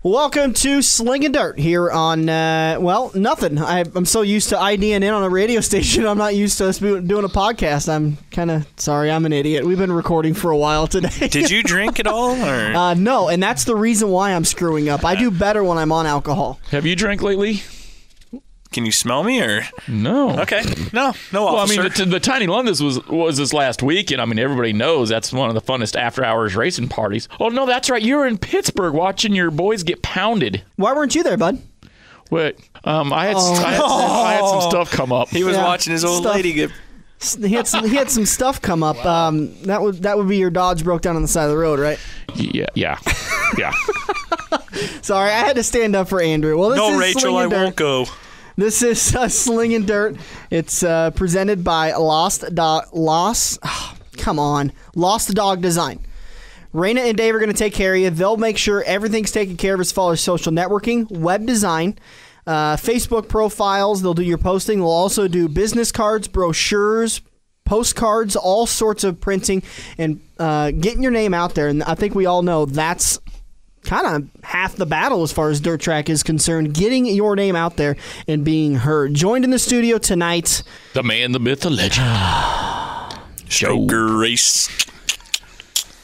Welcome to Slingin Dirt here on, nothing. I'm so used to IDing in on a radio station, I'm not used to us doing a podcast. I'm kind of sorry, I'm an idiot. We've been recording for a while today. Did you drink at all? Or? No, and that's the reason why I'm screwing up. I do better when I'm on alcohol. Have you drank lately? Can you smell me or no? Okay, no. Well, Officer. I mean, the Tiny London was this last week, and I mean, everybody knows that's one of the funnest after-hours racing parties. Oh no, that's right. You were in Pittsburgh watching your boys get pounded. Why weren't you there, bud? What? I had some stuff come up. He was watching his old lady get. He had some stuff come up. Wow. That would be your Dodge broke down on the side of the road, right? Yeah. Sorry, I had to stand up for Andrew. Well, this is Rachel, I won't go. This is Slingin Dirt. It's presented by Lost Dog Design. Raina and Dave are going to take care of you. They'll make sure everything's taken care of as far as social networking, web design, Facebook profiles. They'll do your posting. They'll also do business cards, brochures, postcards, all sorts of printing, and getting your name out there. And I think we all know that's kind of half the battle as far as dirt track is concerned, getting your name out there and being heard. Joined in the studio tonight, the man, the myth, the legend. Stoker Race.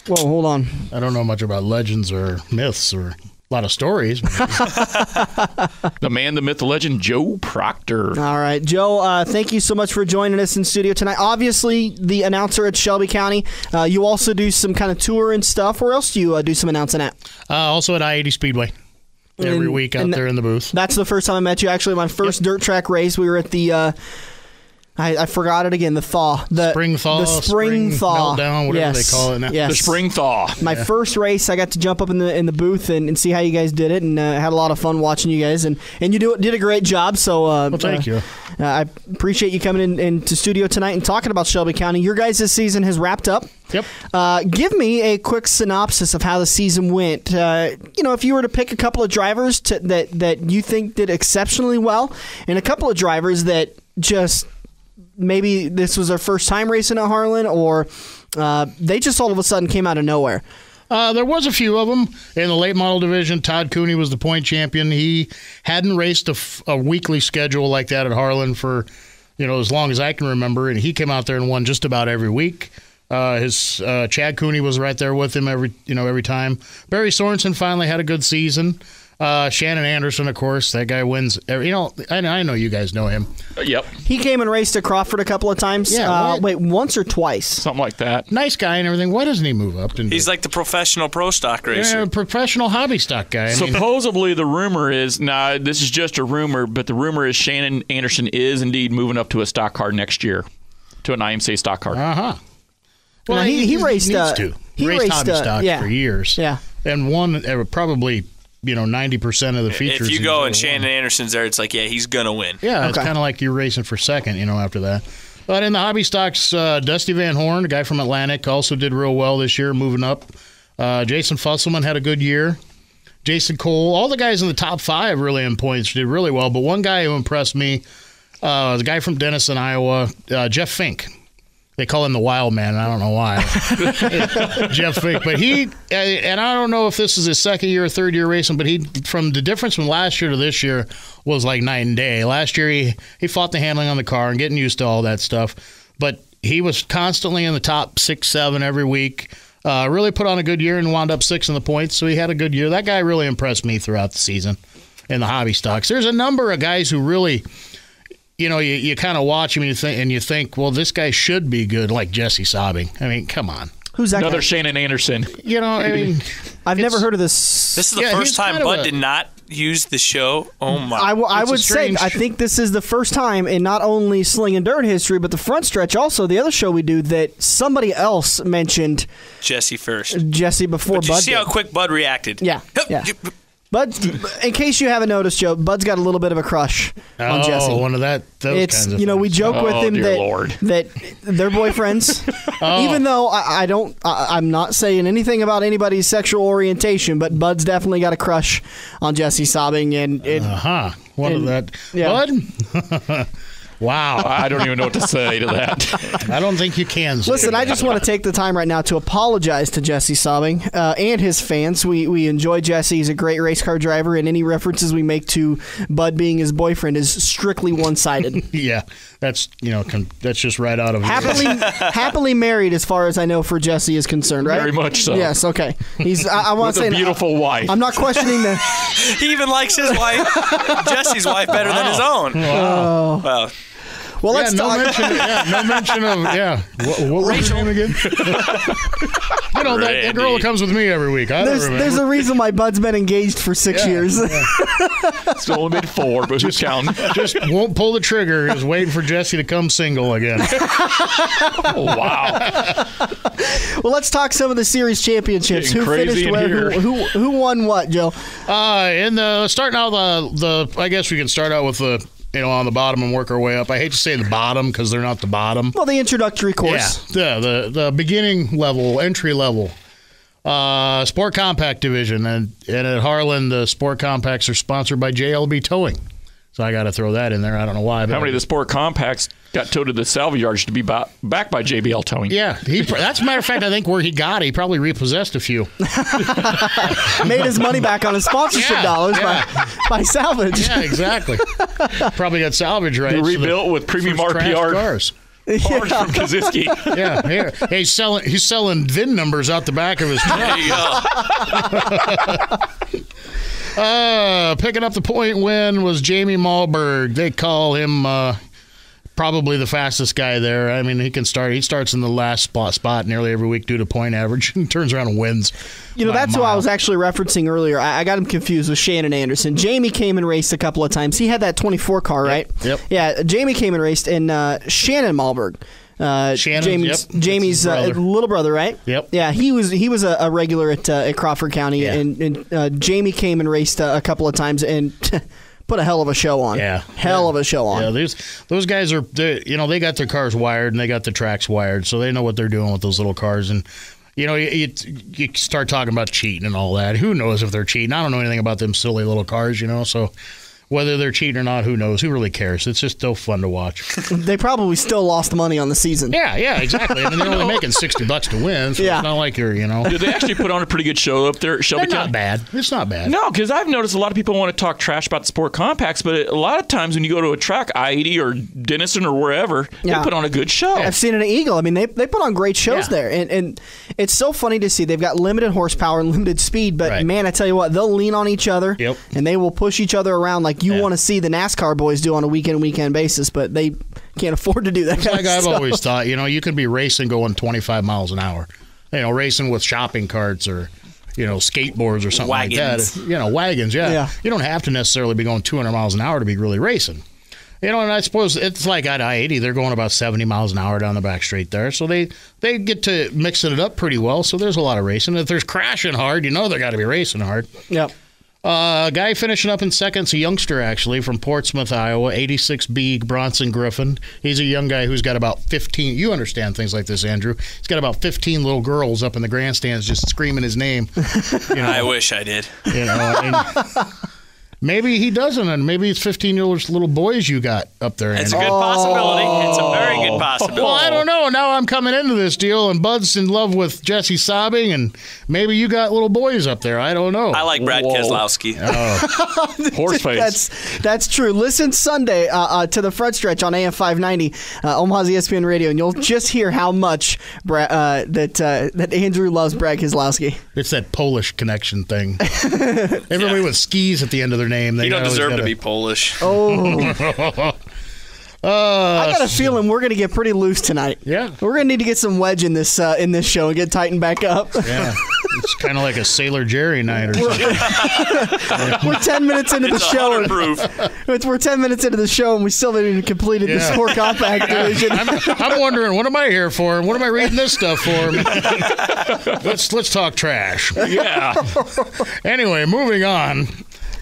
Whoa, hold on. I don't know much about legends or myths or a lot of stories. The man, the myth, the legend, Joe Proctor. All right, Joe, thank you so much for joining us in studio tonight. Obviously, the announcer at Shelby County. You also do some kind of tour and stuff. Where else do you do some announcing at? Also at I-80 Speedway. Every week out there in the booth. That's the first time I met you. Actually, my first dirt track race, we were at the... I forgot it again. The thaw. Spring thaw. The spring thaw. Meltdown, whatever they call it now. Yes. The spring thaw. My first race, I got to jump up in the booth and see how you guys did it, and had a lot of fun watching you guys. And you did a great job. So well, thank you. I appreciate you coming into studio tonight and talking about Shelby County. Your guys' season has wrapped up. Yep. Give me a quick synopsis of how the season went. If you were to pick a couple of drivers that you think did exceptionally well, and a couple of drivers that just maybe this was their first time racing at Harlan, or they just all of a sudden came out of nowhere. There was a few of them in the late model division. Todd Cooney was the point champion. He hadn't raced a weekly schedule like that at Harlan for as long as I can remember, and he came out there and won just about every week. His Chad Cooney was right there with him every time. Barry Sorensen finally had a good season. Shannon Anderson, of course, that guy wins. I know you guys know him. Yep. He came and raced at Crawford a couple of times. Yeah. Once or twice. Something like that. Nice guy and everything. Why doesn't he move up? He's like the professional pro stock racer. Yeah, professional hobby stock guy. Supposedly, the rumor is, this is just a rumor, but the rumor is Shannon Anderson is indeed moving up to a stock car next year, to an IMCA stock car. Uh-huh. Well, he raced. Needs to. He raced hobby stock for years. Yeah. And won probably 90% of the features. If you go and Shannon Anderson's there, it's like, yeah, he's going to win. Yeah, It's kind of like you're racing for second, after that. But in the hobby stocks, Dusty Van Horn, a guy from Atlantic, also did real well this year, moving up. Jason Fusselman had a good year. Jason Cole, all the guys in the top 5 really in points did really well. But one guy who impressed me, the guy from Denison, Iowa, Jeff Fink. They call him the Wild Man. I don't know why. Jeff Fink. But and I don't know if this is his second year or third year racing, but from the difference from last year to this year was like night and day. Last year, he fought the handling on the car and getting used to all that stuff. But he was constantly in the top 6, 7 every week. Really put on a good year and wound up 6 in the points, so he had a good year. That guy really impressed me throughout the season in the hobby stocks. There's a number of guys who really... you kind of watch him and you think, well, this guy should be good, like Jesse Sobbing. I mean, come on. Who's that Another guy? Shannon Anderson. I've never heard of this. This is the first time Bud did not use the show. Oh, my. I would say, I think this is the first time in not only Slingin Dirt history, but the front stretch also, the other show we do, that somebody else mentioned Jesse first. Jesse before But Bud you see did. how quick Bud reacted. Yeah. Bud, in case you haven't noticed, Joe, Bud's got a little bit of a crush on Jesse. One of those kinds of things. We joke with him Lord. that they're boyfriends. Even though I'm not saying anything about anybody's sexual orientation, but Bud's definitely got a crush on Jesse Sobbing. Bud? Wow. I don't even know what to say to that. I don't think you can. Listen, I just want to take the time right now to apologize to Jesse Sobbing and his fans. We enjoy Jesse. He's a great race car driver, and any references we make to Bud being his boyfriend is strictly one-sided. Yeah, that's that's just right out of happily married, as far as I know, for Jesse is concerned, right? Very much so. Yes. Okay. He's. I want to say a beautiful wife. I'm not questioning the. He even likes his wife, Jesse's wife, better than his own. Wow. Well, Well, let's no talk. mention of What was her name again? That girl that comes with me every week. I don't remember. There's a reason why Bud's been engaged for 6 years. Yeah. It's only been 4, but who's counting? Just won't pull the trigger. Is waiting for Jesse to come single again. Oh, wow. Well, let's talk some of the series championships. Getting Who crazy finished in where? here. Who won what, Joe? Starting out I guess we can start out with the on the bottom and work our way up. I hate to say the bottom because they're not the bottom. Well, the introductory course. Yeah, the beginning level, entry level. Sport Compact division, and at Harlan, the Sport Compacts are sponsored by JLB Towing. So I got to throw that in there. I don't know why. But How many of the Sport Compacts got towed to the salvage yards to be backed by JBL Towing? Yeah, that's a matter of fact. I think where he got it, he probably repossessed a few. Made his money back on his sponsorship dollars by salvage. Yeah, exactly. Probably got salvage rights. Rebuilt with premium first crash RPR cars. parts from Kaczynski. Yeah, here. Hey, he's selling VIN numbers out the back of his truck. there you go. Picking up the point win was Jamie Malberg. They call him probably the fastest guy there. I mean, he starts in the last spot nearly every week due to point average and turns around and wins. That's who I was actually referencing earlier. I got him confused with Shannon Anderson. Jamie came and raced a couple of times. He had that 24 car, right? Yep. Yeah, Jamie came and raced, and Shannon Malberg. Jamie's little brother, right? Yep. Yeah, he was a regular at Crawford County, Yeah. and Jamie came and raced a couple of times and put a hell of a show on. Yeah, hell of a show on. Yeah, those guys are they got their cars wired and they got the tracks wired, so they know what they're doing with those little cars. And you start talking about cheating and all that. Who knows if they're cheating? I don't know anything about them silly little cars, so. Whether they're cheating or not, who knows? Who really cares? It's just still fun to watch. They probably still lost money on the season. Yeah, exactly. I mean, they're only making $60 to win, so it's not like you're, Did they actually put on a pretty good show up there at Shelby They're County? not bad. It's not bad. No, because I've noticed a lot of people want to talk trash about the Sport Compacts, but a lot of times when you go to a track, I-80 or Denison or wherever, they put on a good show. I've seen it at Eagle. I mean, they put on great shows Yeah. there, and it's so funny to see. They've got limited horsepower and limited speed, but Right. man, I tell you what, they'll lean on each other, Yep. and they will push each other around like you want to see the NASCAR boys do on a weekend basis, but they can't afford to do that. It's kind like of I've stuff. always thought, you can be racing going 25 miles an hour. Racing with shopping carts or, skateboards or something Wagons. like that. Wagons, yeah. You don't have to necessarily be going 200 miles an hour to be really racing. And I suppose it's like at I-80, they're going about 70 miles an hour down the back straight there. So they get to mixing it up pretty well. So there's a lot of racing. If there's crashing hard, they got to be racing hard. Yep. Guy finishing up in second's a youngster, actually, from Portsmouth, Iowa, 86B, Bronson Griffin. He's a young guy who's got about 15. You understand things like this, Andrew. He's got about 15 little girls up in the grandstands just screaming his name. I wish I did. Maybe he doesn't, and maybe it's 15-year-old little boys you got up there. It's a Andrew. good possibility. It's a very good possibility. Well, I don't know. Now I'm coming into this deal, and Bud's in love with Jesse Sobbing, and maybe you got little boys up there. I don't know. I like Brad Keselowski. Horse face. That's true. Listen Sunday to the front stretch on AM 590, Omaha's ESPN Radio, and you'll just hear how much that Andrew loves Brad Keselowski. It's that Polish connection thing. Everybody with skis at the end of their name. You don't deserve to be Polish. Oh. I got a feeling we're going to get pretty loose tonight. Yeah. We're going to need to get some wedge in this show and get tightened back up. Yeah. It's kind of like a Sailor Jerry night or something. We're 10 minutes into the It's show. 100 proof. We're 10 minutes into the show, and we still haven't even completed the Sport Compact division. I'm wondering, what am I here for? And what am I reading this stuff for? Let's talk trash. Yeah. Anyway, moving on.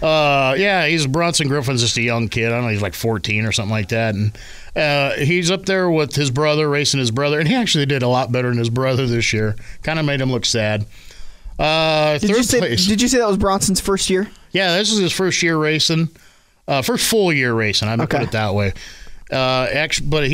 He's Bronson Griffin's just a young kid. I don't know, he's like 14 or something like that. And he's up there with his brother, racing his brother. And he actually did a lot better than his brother this year. Kind of made him look sad. Third place. Did you say that was Bronson's first year? Yeah, this is his first year racing. First full year racing. I'm going to put it that way. But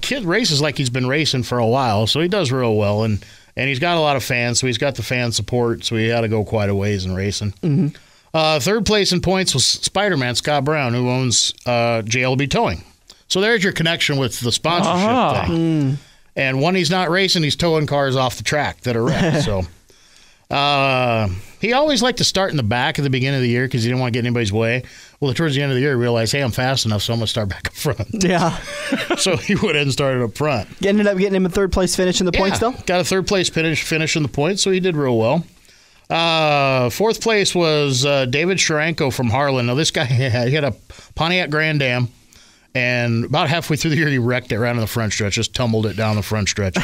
kid races like he's been racing for a while, so he does real well, and he's got a lot of fans, so he's got the fan support, so he had to go quite a ways in racing. Mm-hmm. Third place in points was Spider-Man Scott Brown, who owns JLB Towing. So there's your connection with the sponsorship thing. And when he's not racing, he's towing cars off the track that are wrecked. So he always liked to start in the back at the beginning of the year because he didn't want to get in anybody's way. Well, towards the end of the year, he realized, hey, I'm fast enough, so I'm going to start back up front. Yeah. So he went ahead and started up front. You ended up getting him a third place finish in the points, though? Got a third place finish in the points, so he did real well. Fourth place was David Sharanko from Harlan. Now, this guy, he had a Pontiac Grand Am. And about halfway through the year, he wrecked it right on the front stretch, just tumbled it down the front stretch.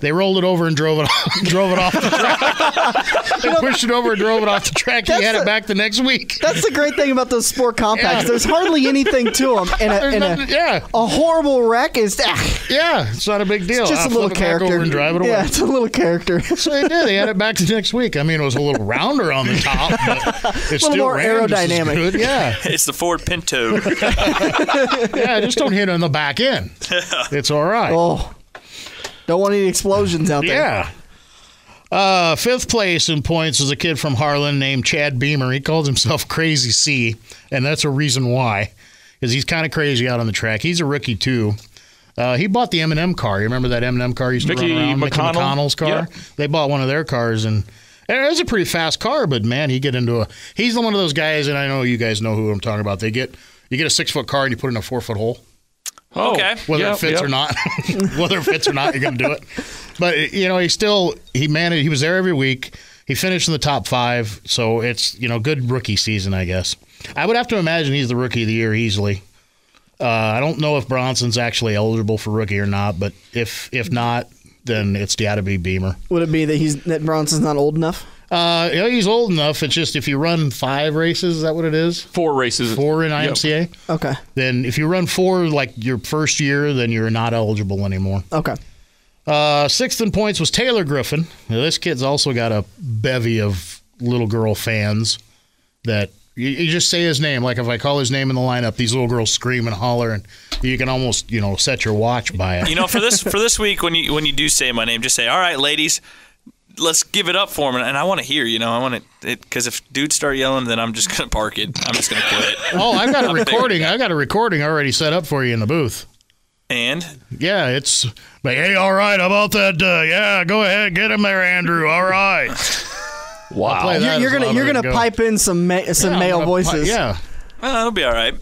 They rolled it over and drove it off the track. They pushed it over and drove it off the track. He had it back the next week. That's the great thing about those sport compacts. Yeah. There's hardly anything to them. A horrible wreck is... Yeah, it's not a big deal. It's just a little character. Back over and drive it away. Yeah, it's a little character. So they did. They had it back the next week. I mean, it was a little rounder on the top, but it's still more aerodynamic. Good. Yeah. It's the Ford Pinto. Yeah, just don't hit on the back end. It's all right. Oh, don't want any explosions out there. Yeah. Fifth place in points is a kid from Harlan named Chad Beamer. He calls himself Crazy C, and that's a reason why, because he's kind of crazy out on the track. He's a rookie, too. He bought the M&M car. You remember that M&M car used to run around? Mickey McConnell's car? Yeah. They bought one of their cars, and it was a pretty fast car, but, man, he's one of those guys, and I know you guys know who I'm talking about. You get a 6-foot car and you put it in a 4-foot hole. Oh, okay. Whether it fits or not. Whether it fits or not, you're going to do it. But, he was there every week. He finished in the top 5, so it's, good rookie season, I guess. I would have to imagine he's the rookie of the year easily. I don't know if Bronson's actually eligible for rookie or not, but if not, then it's got to be Beamer. Would it be that Bronson's not old enough? He's old enough. It's just if you run 5 races, is that what it is? 4 races. 4 in IMCA? Yep. Okay. Then if you run 4 like your first year, then you're not eligible anymore. Okay. Sixth in points was Taylor Griffin. Now, this kid's also got a bevy of little girl fans that you just say his name. Like if I call his name in the lineup, these little girls scream and holler, and you can almost set your watch by it. For this week, when you do say my name, just say, all right, ladies, let's give it up for him. And I want to hear, I want it, because if dudes start yelling, then I'm just going to park it. I'm just going to quit. Oh, I've got a recording. I got a recording already set up for you in the booth. And? Yeah, it's like, hey, all right, how about that? Yeah, go ahead, get him there, Andrew. All right. Wow. You're gonna pipe in some male voices. Yeah. Well, that'll be all right.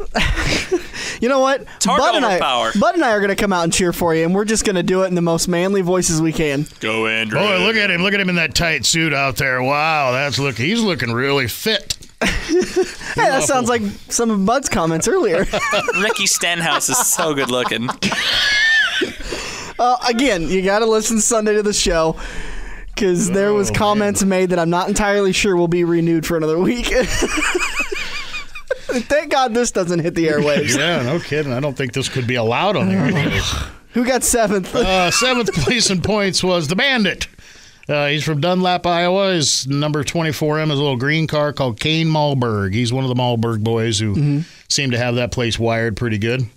You know what? It's hard to overpower. Bud and I are going to come out and cheer for you, and we're just going to do it in the most manly voices we can. Go, Andrew. Boy, look at him. Look at him in that tight suit out there. Wow, he's looking really fit. Hey, that sounds like some of Bud's comments earlier. Ricky Stenhouse is so good looking. Again, you got to listen Sunday to the show, because there was comments made that I'm not entirely sure will be renewed for another week. Thank God this doesn't hit the airwaves. Yeah, no kidding. I don't think this could be allowed on the airwaves. Who got 7th? Seventh place in points was the Bandit. He's from Dunlap, Iowa. His number 24M is a little green car called Kane Malberg. He's one of the Malberg boys who seem to have that place wired pretty good.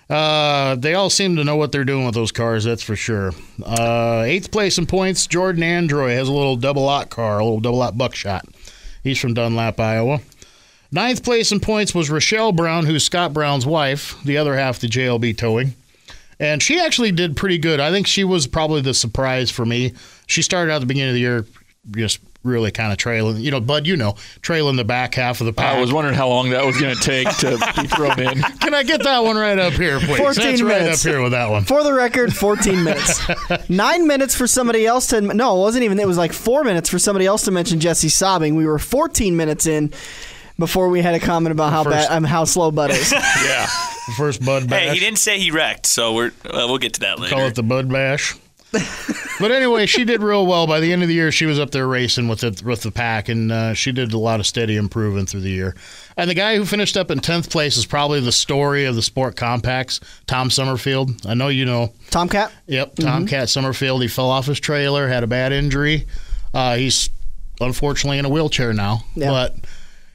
They all seem to know what they're doing with those cars, that's for sure. 8th place in points, Jordan Androy has a little double-lot car, a little double-lot buckshot. He's from Dunlap, Iowa. 9th place in points was Rochelle Brown, who's Scott Brown's wife, the other half of the JLB Towing. And she actually did pretty good. I think she was probably the surprise for me. She started out at the beginning of the year just really kind of trailing. Bud, trailing the back half of the pack. I was wondering how long that was going to take to be thrown in. Can I get that one right up here, please? 14 That's minutes. Right up here with that one. For the record, 14 minutes. 9 minutes for somebody else to... No, it wasn't even. It was like 4 minutes for somebody else to mention Jesse sobbing. We were 14 minutes in before we had a comment about how slow Bud is. Yeah. The first Bud bash. Hey, he didn't say he wrecked, so we'll get to that later. Call it the Bud bash. But anyway, she did real well. By the end of the year, she was up there racing with the pack, and she did a lot of steady improving through the year. And the guy who finished up in 10th place is probably the story of the sport compacts, Tom Summerfield. I know you know. Tomcat? Yep, Tomcat Summerfield. He fell off his trailer, had a bad injury. He's unfortunately in a wheelchair now. Yeah. But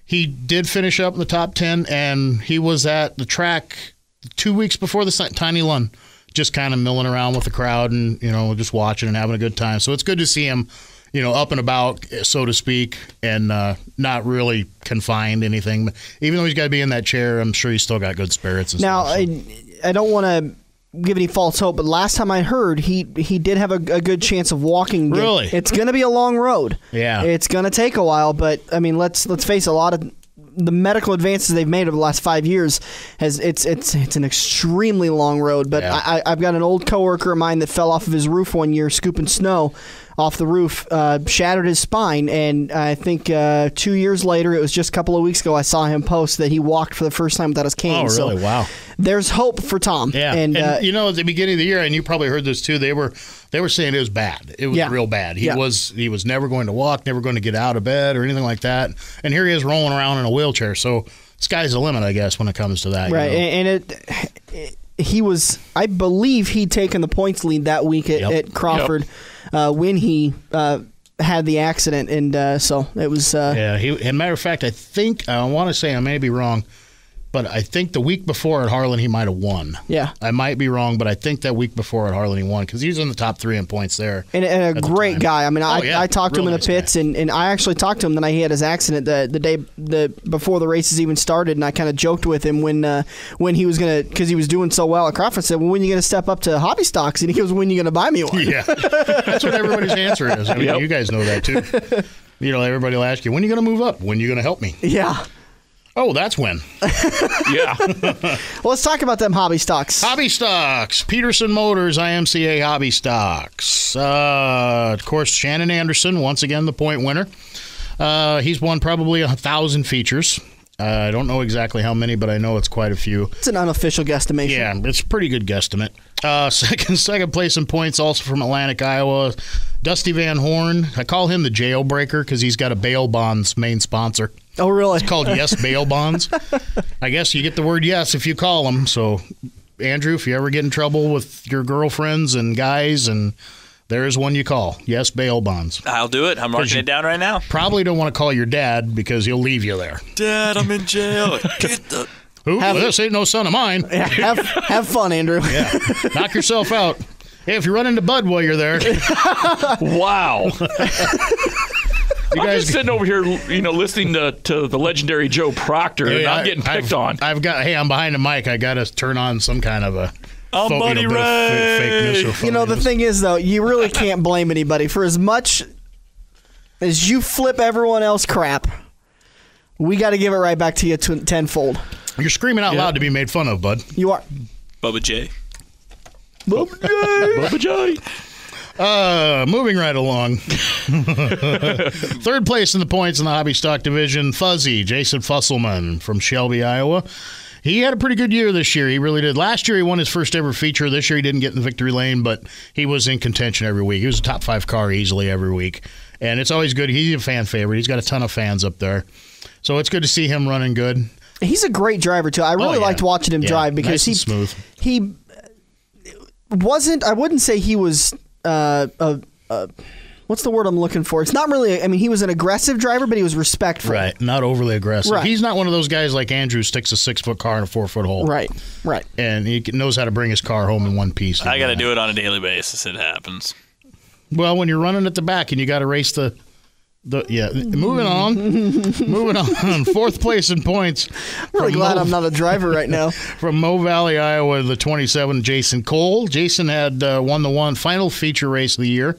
he did finish up in the top 10, and he was at the track 2 weeks before the Tiny Lund, just kind of milling around with the crowd and, just watching and having a good time. So it's good to see him, up and about, so to speak, and not really confined to anything. Even though he's got to be in that chair, I'm sure he's still got good spirits and now, stuff. So. I don't want to give any false hope, but last time I heard, he did have a good chance of walking. Really? It's going to be a long road. Yeah. It's going to take a while, but, I mean, let's face it, a lot of the medical advances they've made over the last 5 years it's an extremely long road. But yeah. I've got an old coworker of mine that fell off of his roof one year scooping snow off the roof, shattered his spine, and I think 2 years later, it was just a couple of weeks ago, I saw him post that he walked for the first time without his cane. Oh, really? So wow. There's hope for Tom. Yeah, and at the beginning of the year, and you probably heard this too, they were saying it was bad. It was real bad. He was never going to walk, never going to get out of bed or anything like that. And here he is rolling around in a wheelchair. So sky's the limit, I guess, when it comes to that. Right, and he was, I believe he'd taken the points lead that week at Crawford when he had the accident, and so it was. As a matter of fact, I want to say, I may be wrong, but I think the week before at Harlan he might have won. Yeah. I might be wrong, but I think that week before at Harlan he won because he was in the top 3 in points there. And a great guy. I mean, I talked to him in the pits, guy. and I actually talked to him the night he had his accident, the day before the races even started, and I kind of joked with him when he was going to, because he was doing so well at Crawford, I said, well, when are you going to step up to hobby stocks? And he goes, when are you going to buy me one? Yeah. That's what everybody's answer is. I mean, you guys know that too. Everybody will ask you, when are you going to move up? When are you going to help me? Yeah. Oh, that's when. Yeah. Well, let's talk about them hobby stocks. Hobby stocks. Peterson Motors, IMCA hobby stocks. Of course, Shannon Anderson, once again, the point winner. He's won probably 1,000 features. I don't know exactly how many, but I know it's quite a few. It's an unofficial guesstimation. Yeah, it's a pretty good guesstimate. Second place in points, also from Atlantic, Iowa. Dusty Van Horn. I call him the jailbreaker because he's got a bail bonds main sponsor. Oh, really? It's called Yes Bail Bonds. I guess you get the word yes if you call them. So, Andrew, if you ever get in trouble with your girlfriends and guys, and there is one you call. Yes Bail Bonds. I'll do it. I'm marking it down right now. Probably don't want to call your dad because he'll leave you there. Dad, I'm in jail. Get the... Who? This ain't no son of mine. Yeah, have fun, Andrew. Yeah. Knock yourself out. Hey, if you run into Bud while you're there. Wow. I'm just sitting over here, listening to the legendary Joe Proctor, and I'm getting picked on. I'm behind the mic. I got to turn on some kind of a Buddy Ray. fakeness. The thing is, though, you really can't blame anybody for as much as you flip everyone else crap. We got to give it right back to you tenfold. You're screaming out loud to be made fun of, Bud. You are. Bubba J. Bubba J. Moving right along. Third place in the points in the hobby stock division, Fuzzy, Jason Fusselman from Shelby, Iowa. He had a pretty good year this year. He really did. Last year, he won his first ever feature. This year, he didn't get in the victory lane, but he was in contention every week. He was a top 5 car easily every week. And it's always good. He's a fan favorite. He's got a ton of fans up there. So it's good to see him running good. He's a great driver, too. I really liked watching him drive because nice and smooth. He wasn't, I wouldn't say he was what's the word I'm looking for? It's not really, he was an aggressive driver, but he was respectful. Right, not overly aggressive. Right. He's not one of those guys like Andrew sticks a 6-foot car in a 4-foot hole. Right. And he knows how to bring his car home in one piece. I got to do it on a daily basis. It happens. Well, when you're running at the back and you got to race moving on. Fourth place in points. I'm really glad I'm not a driver right now. From Mo Valley, Iowa, the 27, Jason Cole. Jason had won the final feature race of the year.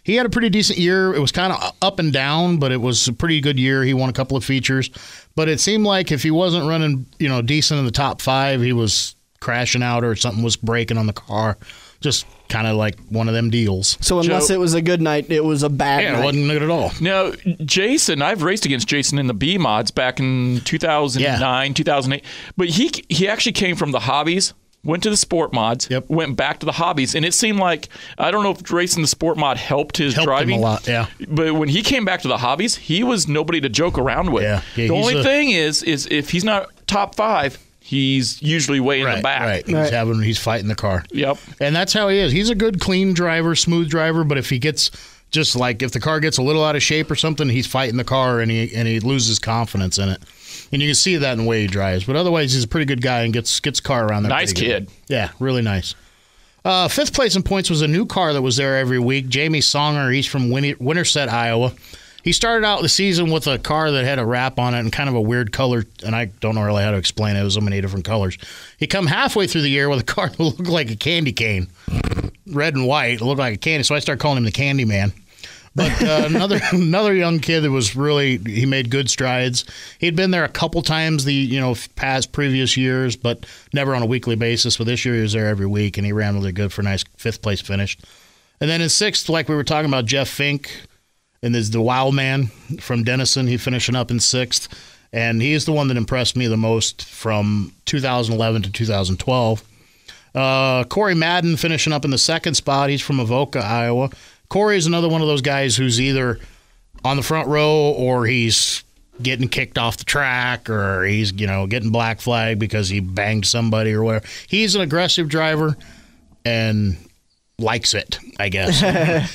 He had a pretty decent year. It was kind of up and down, but it was a pretty good year. He won a couple of features. But it seemed like if he wasn't running, decent in the top 5, he was crashing out or something was breaking on the car. Just kind of like one of them deals. So unless it was a good night, it was a bad night. Yeah, it wasn't good at all. Now, Jason, I've raced against Jason in the B mods back in 2009, 2008. But he actually came from the hobbies, went to the sport mods, went back to the hobbies. And it seemed like, I don't know if racing the sport mod helped his driving. Him a lot, yeah. But when he came back to the hobbies, he was nobody to joke around with. Yeah, the only thing is if he's not top 5, he's usually way in the back. Right. He's fighting the car. Yep. And that's how he is. He's a good, clean driver, smooth driver, but if he gets if the car gets a little out of shape or something, he's fighting the car and he loses confidence in it. And you can see that in the way he drives. But otherwise, he's a pretty good guy and gets car around there. Nice kid. Yeah, really nice. Fifth place in points was a new car that was there every week. Jamie Songer, he's from Winterset, Iowa. He started out the season with a car that had a wrap on it and kind of a weird color, and I don't know really how to explain it. It was so many different colors. He come halfway through the year with a car that looked like a candy cane. Red and white. It looked like a candy, so I started calling him the Candy Man. But another young kid that was he made good strides. He'd been there a couple times previous years, but never on a weekly basis. But this year he was there every week, and he ran really good for a nice fifth place finish. And then in sixth, like we were talking about, Jeff Fink, and there's the Wow Man from Denison. He's finishing up in sixth, and he's the one that impressed me the most from 2011 to 2012. Corey Madden finishing up in the second spot. He's from Avoca, Iowa. Corey is another one of those guys who's either on the front row or he's getting kicked off the track or he's, getting black flag because he banged somebody or whatever. He's an aggressive driver and likes it, I guess. I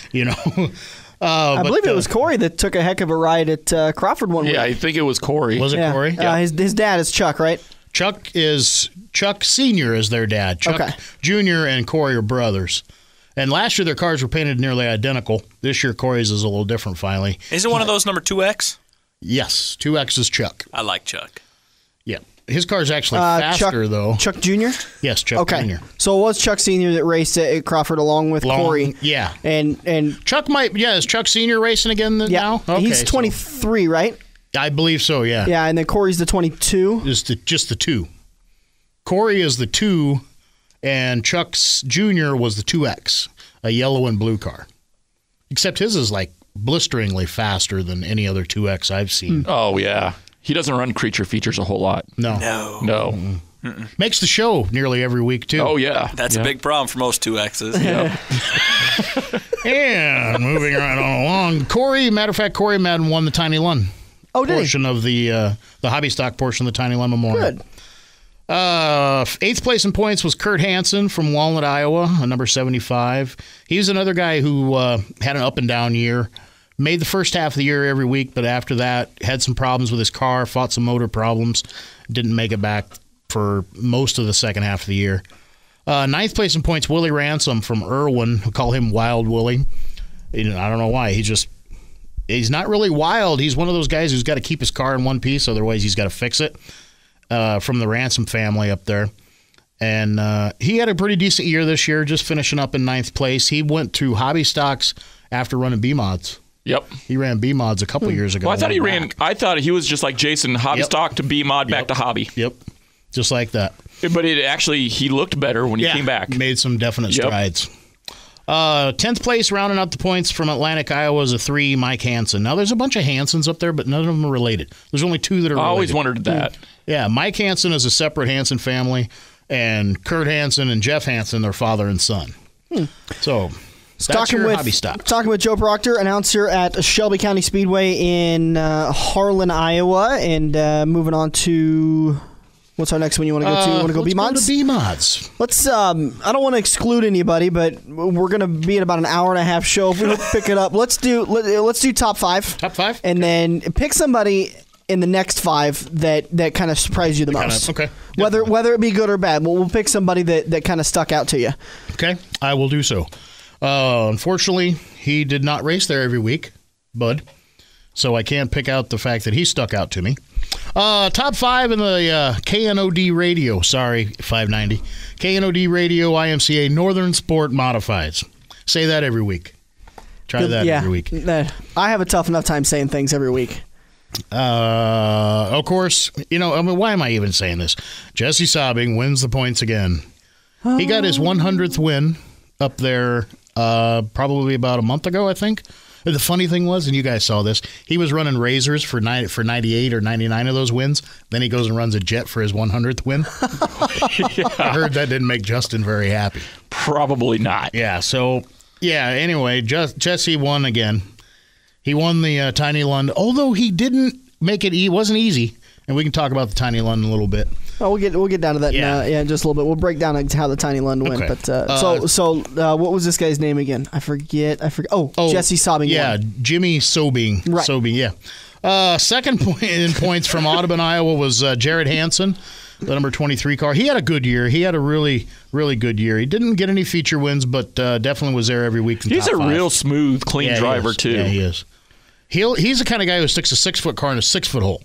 believe it was Corey that took a heck of a ride at Crawford one week. Yeah, I think it was Corey. Was it Corey? Yeah. His dad is Chuck, right? Chuck Sr. is their dad. Chuck Jr. and Corey are brothers. And last year their cars were painted nearly identical. This year Corey's is a little different finally. Is it one of those number 2X? Yes, 2X is Chuck. I like Chuck. Yeah. His car's actually faster, though. Chuck Jr.? Yes, Chuck Jr. So it was Chuck Sr. that raced at Crawford along with Corey. Yeah. And Chuck is Chuck Sr. racing again now? Okay, he's 23, right? I believe so, yeah. Yeah, and then Corey's the 22? Just the 2. Corey is the 2, and Chuck Jr. was the 2X, a yellow and blue car. Except his is like blisteringly faster than any other 2X I've seen. Oh, yeah. He doesn't run creature features a whole lot. No. Mm-mm. Makes the show nearly every week, too. Oh, yeah. That's a big problem for most 2Xs. Yep. And moving right on along. Corey Madden won the Tiny Lund portion of the hobby stock portion of the Tiny Lund Memorial. Good. Eighth place in points was Kurt Hansen from Walnut, Iowa, a number 75. He's another guy who had an up and down year. Made the first half of the year every week, but after that had some problems with his car, fought some motor problems, didn't make it back for most of the second half of the year. Ninth place in points, Willie Ransom from Irwin. We call him Wild Willie. I don't know why. He's not really wild. He's one of those guys who's got to keep his car in one piece, otherwise he's got to fix it. From the Ransom family up there. And he had a pretty decent year this year, just finishing up in ninth place. He went to hobby stocks after running B-Mods. Yep. He ran B-Mods a couple years ago. Well, I thought he was just like Jason, hobby stock to B-Mod, back to hobby. Yep. Just like that. But he looked better when he came back. Made some definite strides. 10th place, rounding out the points from Atlantic, Iowa, is a 3, Mike Hansen. Now, there's a bunch of Hansens up there, but none of them are related. There's only 2 that are related. I always wondered that. Yeah, Mike Hansen is a separate Hansen family, and Kurt Hansen and Jeff Hansen, their father and son. So, that's your hobby stock. Talking with Joe Proctor, announcer at Shelby County Speedway in Harlan, Iowa, and moving on to... What's our next one you want to go to? You want to go B-Mods? Let's go to B-Mods. Let's, I don't want to exclude anybody, but we're going to be at about an hour and a half show. If we don't pick it up, let's do top 5. Top 5? And then pick somebody in the next 5 that kind of surprised you the most. Okay. Whether it be good or bad, we'll pick somebody that kind of stuck out to you. Okay, I will do so. Unfortunately, he did not race there every week, Bud. So I can't pick out the fact that he stuck out to me. Top 5 in the KNOD radio. Sorry, 590. KNOD radio IMCA Northern Sport Modifieds. Say that every week. Try that every week. I have a tough enough time saying things every week. Of course, why am I even saying this? Jesse Sobbing wins the points again. He got his 100th win up there probably about a month ago, I think. The funny thing was, and you guys saw this, he was running Razors for 98 or 99 of those wins. Then he goes and runs a Jet for his 100th win. I heard that didn't make Justin very happy. Probably not. Yeah, anyway, Jesse won again. He won the Tiny Lund, although he didn't make it, it wasn't easy. And we can talk about the Tiny Lund in a little bit. Oh, we'll get down to that in just a little bit. We'll break down how the Tiny Lund went. Okay. But what was this guy's name again? I forget. Oh, Jesse Sobbing. Yeah, won. Jimmy Sobing. Right. Sobing, yeah. Second in points from Audubon, Iowa was Jared Hansen, the number 23 car. He had a good year. He had a really, really good year. He didn't get any feature wins, but definitely was there every week. He's a real smooth, clean driver, too. Yeah, he is. He's the kind of guy who sticks a 6-foot car in a 6-foot hole.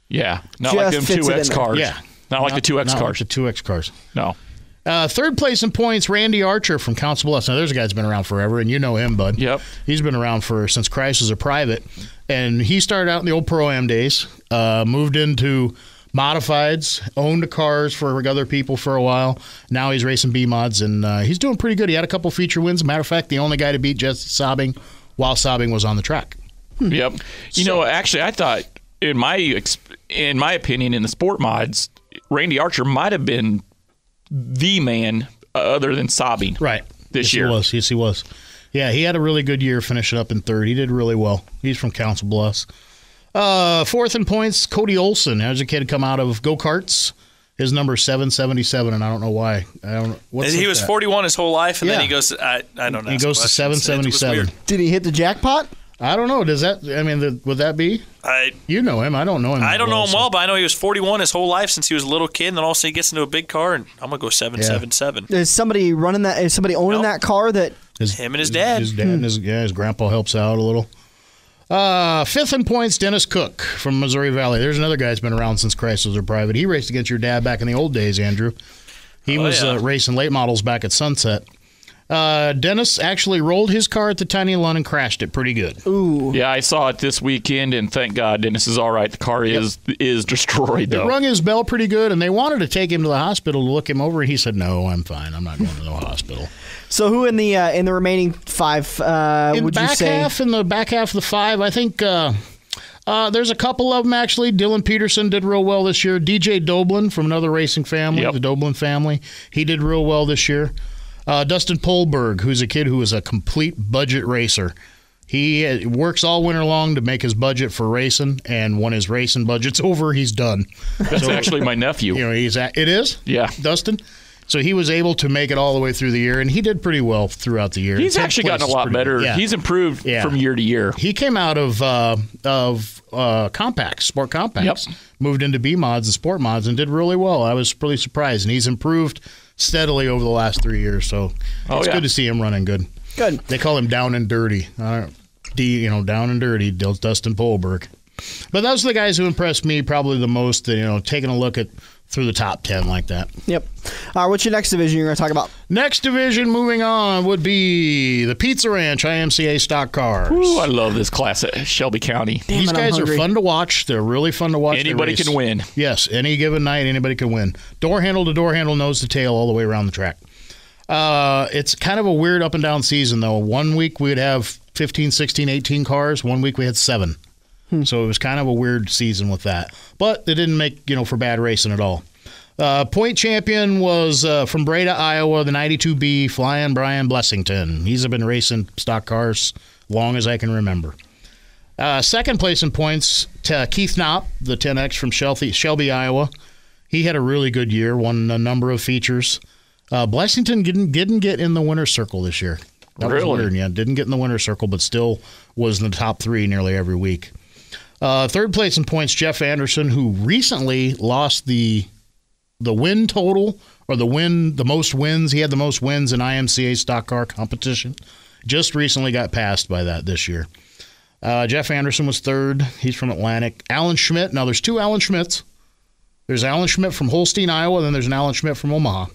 Yeah, not like them 2X cars. Yeah. Not like the 2X cars. Like the 2X cars. No. Third place in points, Randy Archer from Council Bluffs. Now, there's a guy that's been around forever, and you know him, bud. Yep. He's been around since Christ was a private. And he started out in the old Pro-Am days, moved into modifieds, owned cars for other people for a while. Now he's racing B-Mods, and he's doing pretty good. He had a couple feature wins. Matter of fact, the only guy to beat Jesse Sobbing while Sobbing was on the track. Yep. You know, actually, I thought, in my opinion, in the sport mods, Randy Archer might have been the man other than Sobbing this year. Yes, he was. Yeah, he had a really good year finishing up in third. He did really well. He's from Council Bluffs. Fourth in points, Cody Olson. There's a kid come out of go-karts. His number is 777, and I don't know why. He was 41 his whole life, and then he goes, I don't know. He goes to 777. Did he hit the jackpot? I don't know. Does that? I mean, would that be? You know him. I don't know him. I don't know him well, but I know he was 41 his whole life since he was a little kid, and then all of a sudden he gets into a big car, and I'm gonna go 777. Is somebody running that? Is somebody owning that car? Him and his dad. His dad and his grandpa helps out a little. Fifth in points, Dennis Cook from Missouri Valley. There's another guy that's been around since Christ was a private. He raced against your dad back in the old days, Andrew. He was racing late models back at Sunset. Dennis actually rolled his car at the Tiny Lund and crashed it pretty good. Ooh. Yeah, I saw it this weekend, and thank God Dennis is all right. The car is destroyed, though. It rung his bell pretty good, and they wanted to take him to the hospital to look him over, and he said, "No, I'm fine. I'm not going to the hospital." So who in the remaining five would you say? In the back half of the five, I think there's a couple of them, actually. Dylan Peterson did real well this year. DJ Doblin from another racing family, the Doblin family. He did real well this year. Dustin Polberg, who's a kid who is a complete budget racer. He works all winter long to make his budget for racing, and when his racing budget's over, he's done. That's actually my nephew. You know, it is? Yeah. Dustin? So he was able to make it all the way through the year, and he did pretty well throughout the year. He's actually gotten a lot better. Yeah. He's improved from year to year. He came out of compacts, sport compacts, moved into B-Mods and sport mods, and did really well. I was really surprised, and he's improved steadily over the last 3 years. So it's good to see him running good. Good. They call him down and dirty. Down and dirty, Dustin Polberg. But those are the guys who impressed me probably the most, taking a look at through the top 10 like that. Yep. What's your next division you're going to talk about? Next division, moving on, would be the Pizza Ranch IMCA stock cars. Ooh, I love this class at Shelby County. Damn, these guys are fun to watch. They're really fun to watch. Anybody can win. Yes, any given night, anybody can win. Door handle to door handle, nose to tail, all the way around the track. It's kind of a weird up and down season, though. 1 week we'd have 15, 16, 18 cars. 1 week we had 7. So it was kind of a weird season with that. But they didn't make, for bad racing at all. Point champion was from Breda, Iowa, the 92B, Flying Brian Blessington. He's been racing stock cars long as I can remember. Second place in points, Keith Knopp, the 10X from Shelby, Iowa. He had a really good year, won a number of features. Blessington didn't get in the winner's circle this year. That was weird. Yeah, didn't get in the winner's circle, but still was in the top 3 nearly every week. Third place in points, Jeff Anderson, who recently lost the win total, or the most wins. He had the most wins in IMCA stock car competition. Just recently got passed by that this year. Jeff Anderson was third. He's from Atlantic. Alan Schmidt. Now, there's 2 Alan Schmidts. There's Alan Schmidt from Holstein, Iowa, and then there's an Alan Schmidt from Omaha.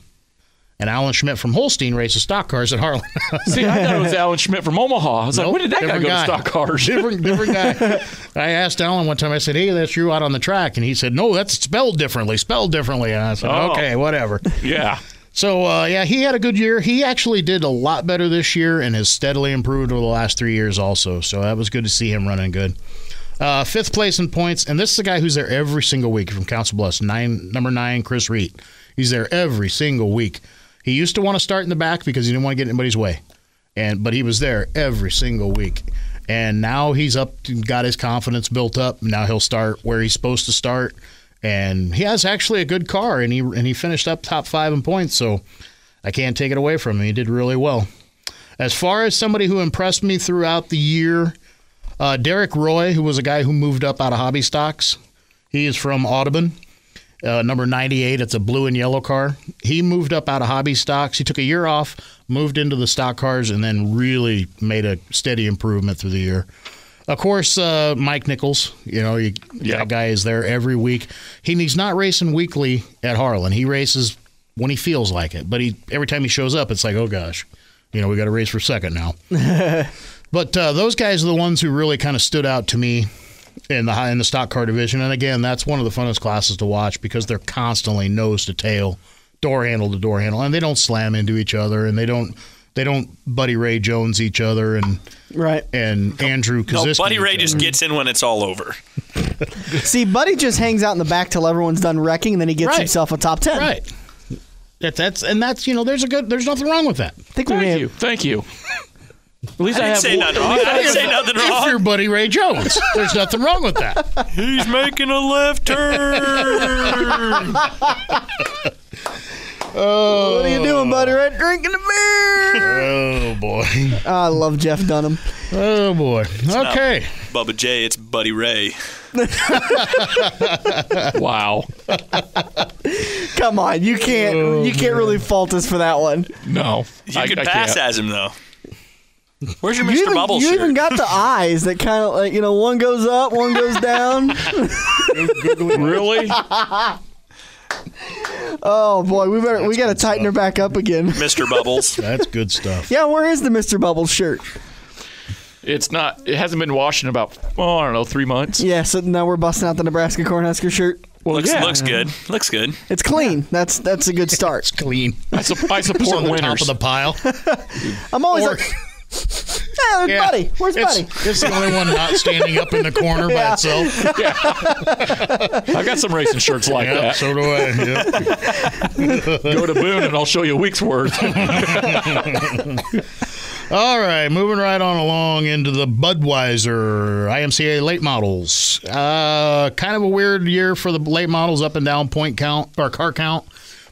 And Alan Schmidt from Holstein races stock cars at Harlan. See, I thought it was Alan Schmidt from Omaha. I was like, when did that guy go to stock cars? Different guy. I asked Alan one time, I said, hey, that's you out on the track. And he said, no, that's spelled differently. And I said, okay, whatever. Yeah. So, he had a good year. He actually did a lot better this year and has steadily improved over the last 3 years also. So that was good to see him running good. Fifth place in points, and this is a guy who's there every single week from Council Bluffs, number 9, Chris Reed. He's there every single week. He used to want to start in the back because he didn't want to get in anybody's way, but he was there every single week. And now he's up and got his confidence built up. Now he'll start where he's supposed to start, and he has actually a good car, and he finished up top 5 in points. So I can't take it away from him. He did really well. As far as somebody who impressed me throughout the year, Derek Roy, who was a guy who moved up out of hobby stocks. He is from Audubon, number 98. It's a blue and yellow car. He moved up out of hobby stocks. He took a year off, moved into the stock cars, and then really made a steady improvement through the year. Of course, Mike Nichols, that guy is there every week. He's not racing weekly at Harlan. He races when he feels like it. But every time he shows up, it's like, oh, gosh, we got to race for second now. But those guys are the ones who really kind of stood out to me in the stock car division. And, again, that's one of the funnest classes to watch because they're constantly nose to tail, door handle to door handle. And they don't slam into each other, and they don't Buddy Ray Jones each other and Andrew Kaczynski. No, Buddy Ray just gets in when it's all over. See, Buddy just hangs out in the back till everyone's done wrecking, and then he gets himself a top 10. Right. That's there's nothing wrong with that. Thank you. At least I didn't say nothing wrong. I didn't say nothing wrong. If you're Buddy Ray Jones, there's nothing wrong with that. He's making a left turn. What are you doing, Buddy Ray? Drinking a beer. Oh, boy. I love Jeff Dunham. Oh, boy. Okay. Bubba J, it's Buddy Ray. Wow. Come on, you can't really fault us for that one. No. You could pass can't. as him, though. Where's your Mr. Bubbles You shirt? even got the eyes that kind of like, one goes up, one goes down. Really? Oh boy, we got to tighten her back up again. Mr. Bubbles. That's good stuff. Yeah, where is the Mr. Bubbles shirt? It hasn't been washed in about, I don't know, 3 months. Yeah, so now we're busting out the Nebraska Cornhusker shirt. Well, looks good. Looks good. It's clean. That's a good start. It's clean. I support on the winners. top of the pile. I'm always like, hey, Buddy. Where's Buddy? It's the only one not standing up in the corner by itself. Yeah. I got some racing shirts like that. So do I. Yep. Go to Boone and I'll show you a week's worth. All right, moving right on along into the Budweiser IMCA late models. Kind of a weird year for the late models, up and down point count or car count,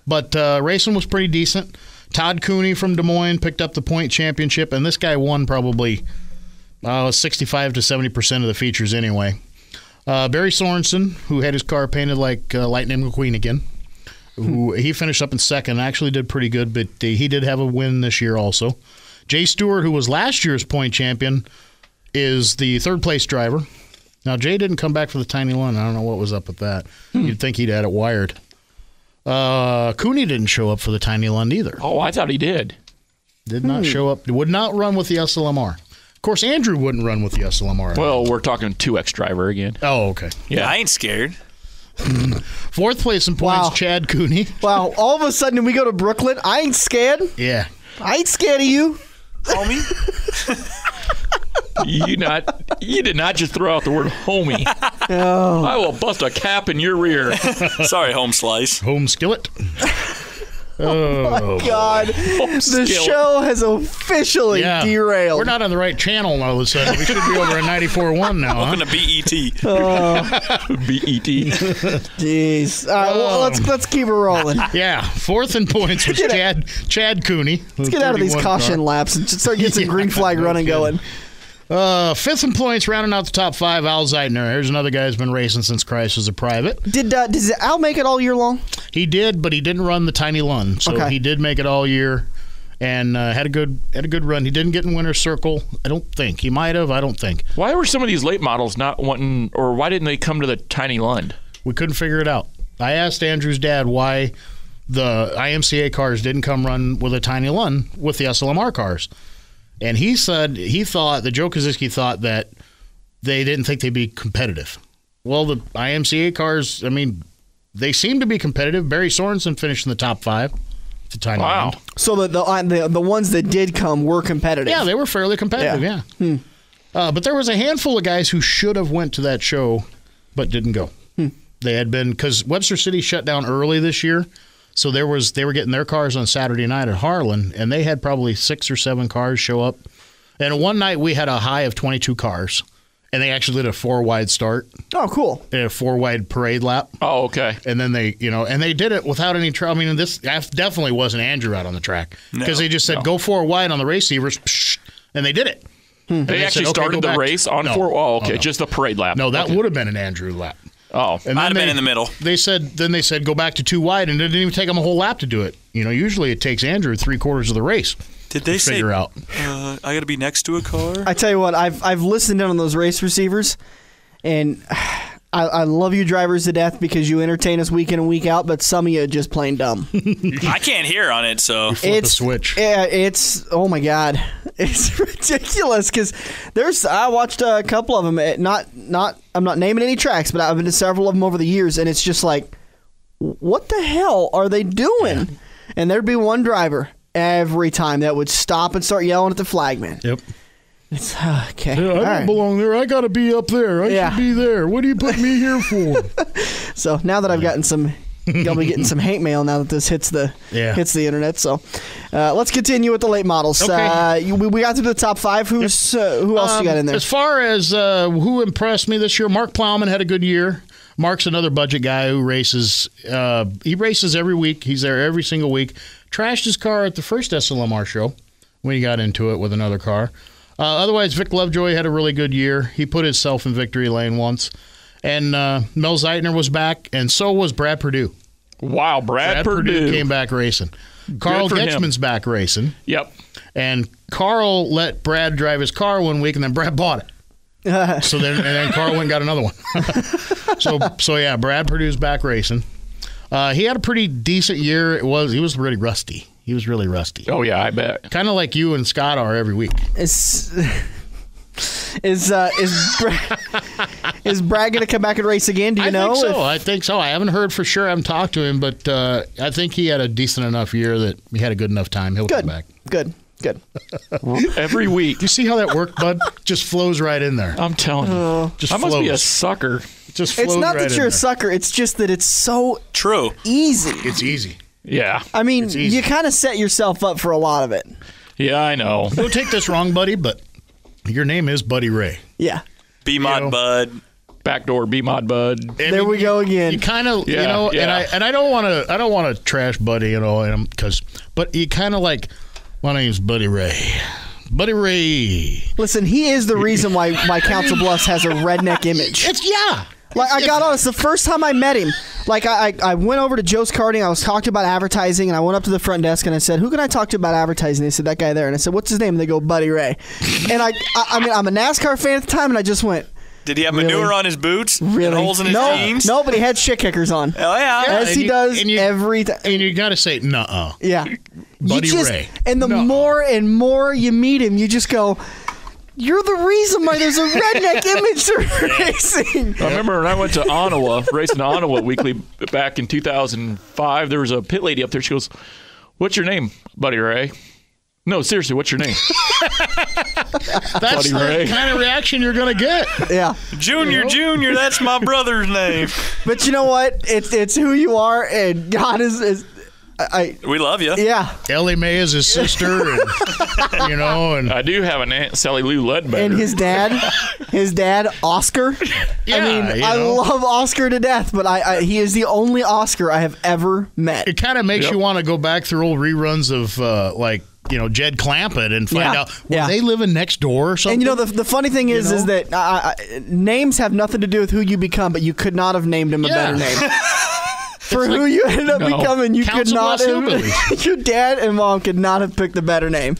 but racing was pretty decent. Todd Cooney from Des Moines picked up the point championship, and this guy won probably 65 to 70% of the features anyway. Barry Sorensen, who had his car painted like Lightning McQueen again, who he finished up in second, actually did pretty good, but he did have a win this year also. Jay Stewart, who was last year's point champion, is the third place driver. Now, Jay didn't come back for the Tiny Lund. I don't know what was up with that. You'd think he'd had it wired. Cooney didn't show up for the Tiny Lund either. Oh, I thought he did. Did not show up. Would not run with the SLMR. Of course, Andrew wouldn't run with the SLMR. Well, we're talking 2X driver again. Oh, okay. Yeah, I ain't scared. Fourth place in points, Chad Cooney. Wow, all of a sudden we go to Brooklyn. I ain't scared. Yeah. I ain't scared of you. Homie? You did not just throw out the word homie. Oh. I will bust a cap in your rear. Sorry, home slice. Home skillet. Oh, God. The show has officially derailed. We're not on the right channel all of a sudden. We should be over at 94.1 now. Welcome to BET. BET. Jeez. All right, well, let's keep it rolling. Yeah. Fourth in points was Chad Cooney. Let's get out of these caution laps and start getting some green flag running going. Fifth in points, rounding out the top five, Al Zeidner. Here's another guy who's been racing since Christ was a private. Did Al make it all year long? He did, but he didn't run the Tiny Lund, so he did make it all year, and had a good run. He didn't get in winner's circle. I don't think he might have. I don't think. Why were some of these late models not wanting, or why didn't they come to the Tiny Lund? We couldn't figure it out. I asked Andrew's dad why the IMCA cars didn't come run with a Tiny Lund with the SLMR cars. And he said Joe Kaczynski thought that they didn't think they'd be competitive. Well, the IMCA cars, I mean, they seem to be competitive. Barry Sorensen finished in the top five. The Tiny Lund. So the ones that did come were competitive. Yeah, they were fairly competitive. Yeah. But there was a handful of guys who should have went to that show, but didn't go. They had been, because Webster City shut down early this year. So they were getting their cars on Saturday night at Harlan, and they had probably 6 or 7 cars show up. And one night we had a high of 22 cars, and they actually did a 4-wide start. Oh, cool! They had a 4-wide parade lap. Oh, okay. And then they did it without any trouble. I mean, this definitely wasn't Andrew out on the track because they just said go 4 wide on the raceivers, and they did it. They actually started the race on four. Oh, okay, just the parade lap. No, that would have been an Andrew lap. Oh, might have been in the middle. They said go back to 2 wide, and it didn't even take them a whole lap to do it. Usually it takes Andrew 3/4 of the race. Did they say? Figure out? I got to be next to a car. I tell you what, I've listened in on those race receivers, and I love you drivers to death because you entertain us week in and week out. But some of you are just plain dumb. I can't hear on it, so You flip a switch. Yeah, it's oh my god, it's ridiculous because I watched a couple of them. I'm not naming any tracks, but I've been to several of them over the years, and it's just like, what the hell are they doing? Yeah. And there'd be one driver every time that would stop and start yelling at the flagman. Yep. It's okay. Yeah, I don't belong there. I got to be up there. I should be there. What do you put me here for? So now that I've gotten I'll be getting some hate mail now that this hits the internet. So let's continue with the late models. Okay. We got through the top 5. Who else you got in there? As far as who impressed me this year, Mark Plowman had a good year. Mark's another budget guy who races. He races every week. He's there every single week. Trashed his car at the first SLMR show when he got into it with another car. Otherwise, Vic Lovejoy had a really good year. He put himself in victory lane once. And Mel Zeitner was back, and so was Brad Perdue. Wow, Brad Perdue came back racing. Carl Getchman's back racing. Yep. And Carl let Brad drive his car one week, and then Brad bought it. So then Carl went and got another one. so yeah, Brad Perdue's back racing. He had a pretty decent year. He was really rusty. He was really rusty. Oh yeah, I bet. Kind of like you and Scott are every week. Is Brad going to come back and race again? Do you know? I think so. I haven't heard for sure. I haven't talked to him, but I think he had a decent enough year that he had a good enough time. He'll come back. Good. Every week. Do you see how that worked, bud? Just flows right in there. I'm telling you. I must be a sucker. Just it's not right that you're a sucker. It's just that it's so true. Easy. It's easy. Yeah. I mean, you kind of set yourself up for a lot of it. Yeah, I know. Don't take this wrong, buddy, but your name is Buddy Ray. Yeah. B-Mod Bud. Backdoor B-Mod Bud. There we go again. You kind of, and I don't want to trash Buddy, but you kind of like, my name's Buddy Ray. Buddy Ray. Listen, he is the reason why Council Bluffs has a redneck image. Like, I got honest, the first time I met him, like, I went over to Joe's Karting, I was talking about advertising, and I went up to the front desk and I said, who can I talk to about advertising? They said, that guy there. And I said, what's his name? And they go, Buddy Ray. And I mean, I'm a NASCAR fan at the time, and I just went, did he have manure on his boots? Really? And holes in his jeans? No, but he had shit kickers on. Oh, yeah. As he does every time. And you got to say, nuh-uh. Yeah. Buddy Ray. And the more and more you meet him, you just go, you're the reason why there's a redneck image to racing. I remember when I went to Ottawa, racing Ottawa weekly back in 2005, there was a pit lady up there. She goes, what's your name, Buddy Ray? No, seriously, what's your name? That's the kind of reaction you're going to get. Yeah. Junior, that's my brother's name. But you know what? It's who you are, and God is we love you. Yeah. Ellie Mae is his sister, and and I do have an aunt, Sally Lou Ledbetter. And his dad, Oscar. Yeah, I mean, I love Oscar to death, but he is the only Oscar I have ever met. It kind of makes you want to go back through old reruns of Jed Clampett and find out were they living next door or something. And the funny thing is that names have nothing to do with who you become, but you could not have named him a better name. For who you ended up becoming, you could not have. Your dad and mom could not have picked a better name.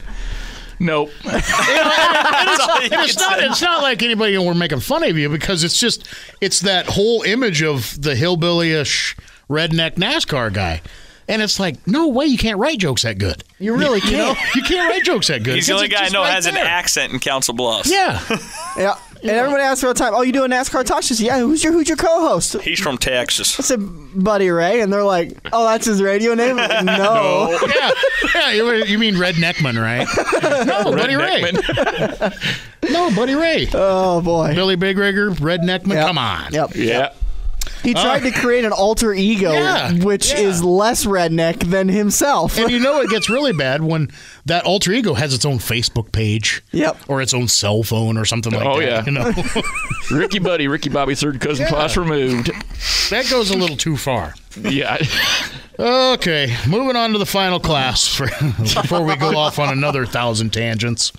Nope. It's not like anybody we're making fun of you, because it's that whole image of the hillbilly-ish redneck NASCAR guy. And it's like, no way, you can't write jokes that good. You really can't. You can't write jokes that good. He's the only guy I know has an accent in Council Bluffs. Yeah. Yeah. And everybody asks me all the time, oh, you doing NASCAR talk? She says, yeah, who's your co-host? He's from Texas. I said, Buddy Ray. And they're like, oh, that's his radio name? Like, no. Yeah, you mean Red Neckman, right? No, Buddy Ray. No, Buddy Ray. Oh, boy. Billy Big Rigger, Red Neckman, come on. Yep. Yeah. He tried to create an alter ego, which is less redneck than himself. And it gets really bad when that alter ego has its own Facebook page. Yep. Or its own cell phone or something like that. Oh, yeah. Ricky Buddy, Ricky Bobby, third cousin class removed. That goes a little too far. Yeah. Okay, moving on to the final class before we go off on another 1,000 tangents.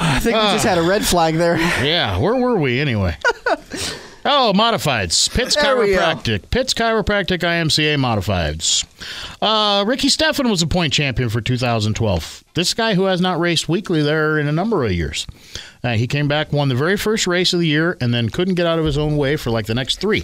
I think we just had a red flag there. Yeah, where were we anyway? Oh, modifieds. Pitt's Chiropractic. Pitt's Chiropractic IMCA modifieds. Ricky Steffen was a point champion for 2012. This guy who has not raced weekly there in a number of years. He came back, won the very first race of the year, and then couldn't get out of his own way for like the next 3.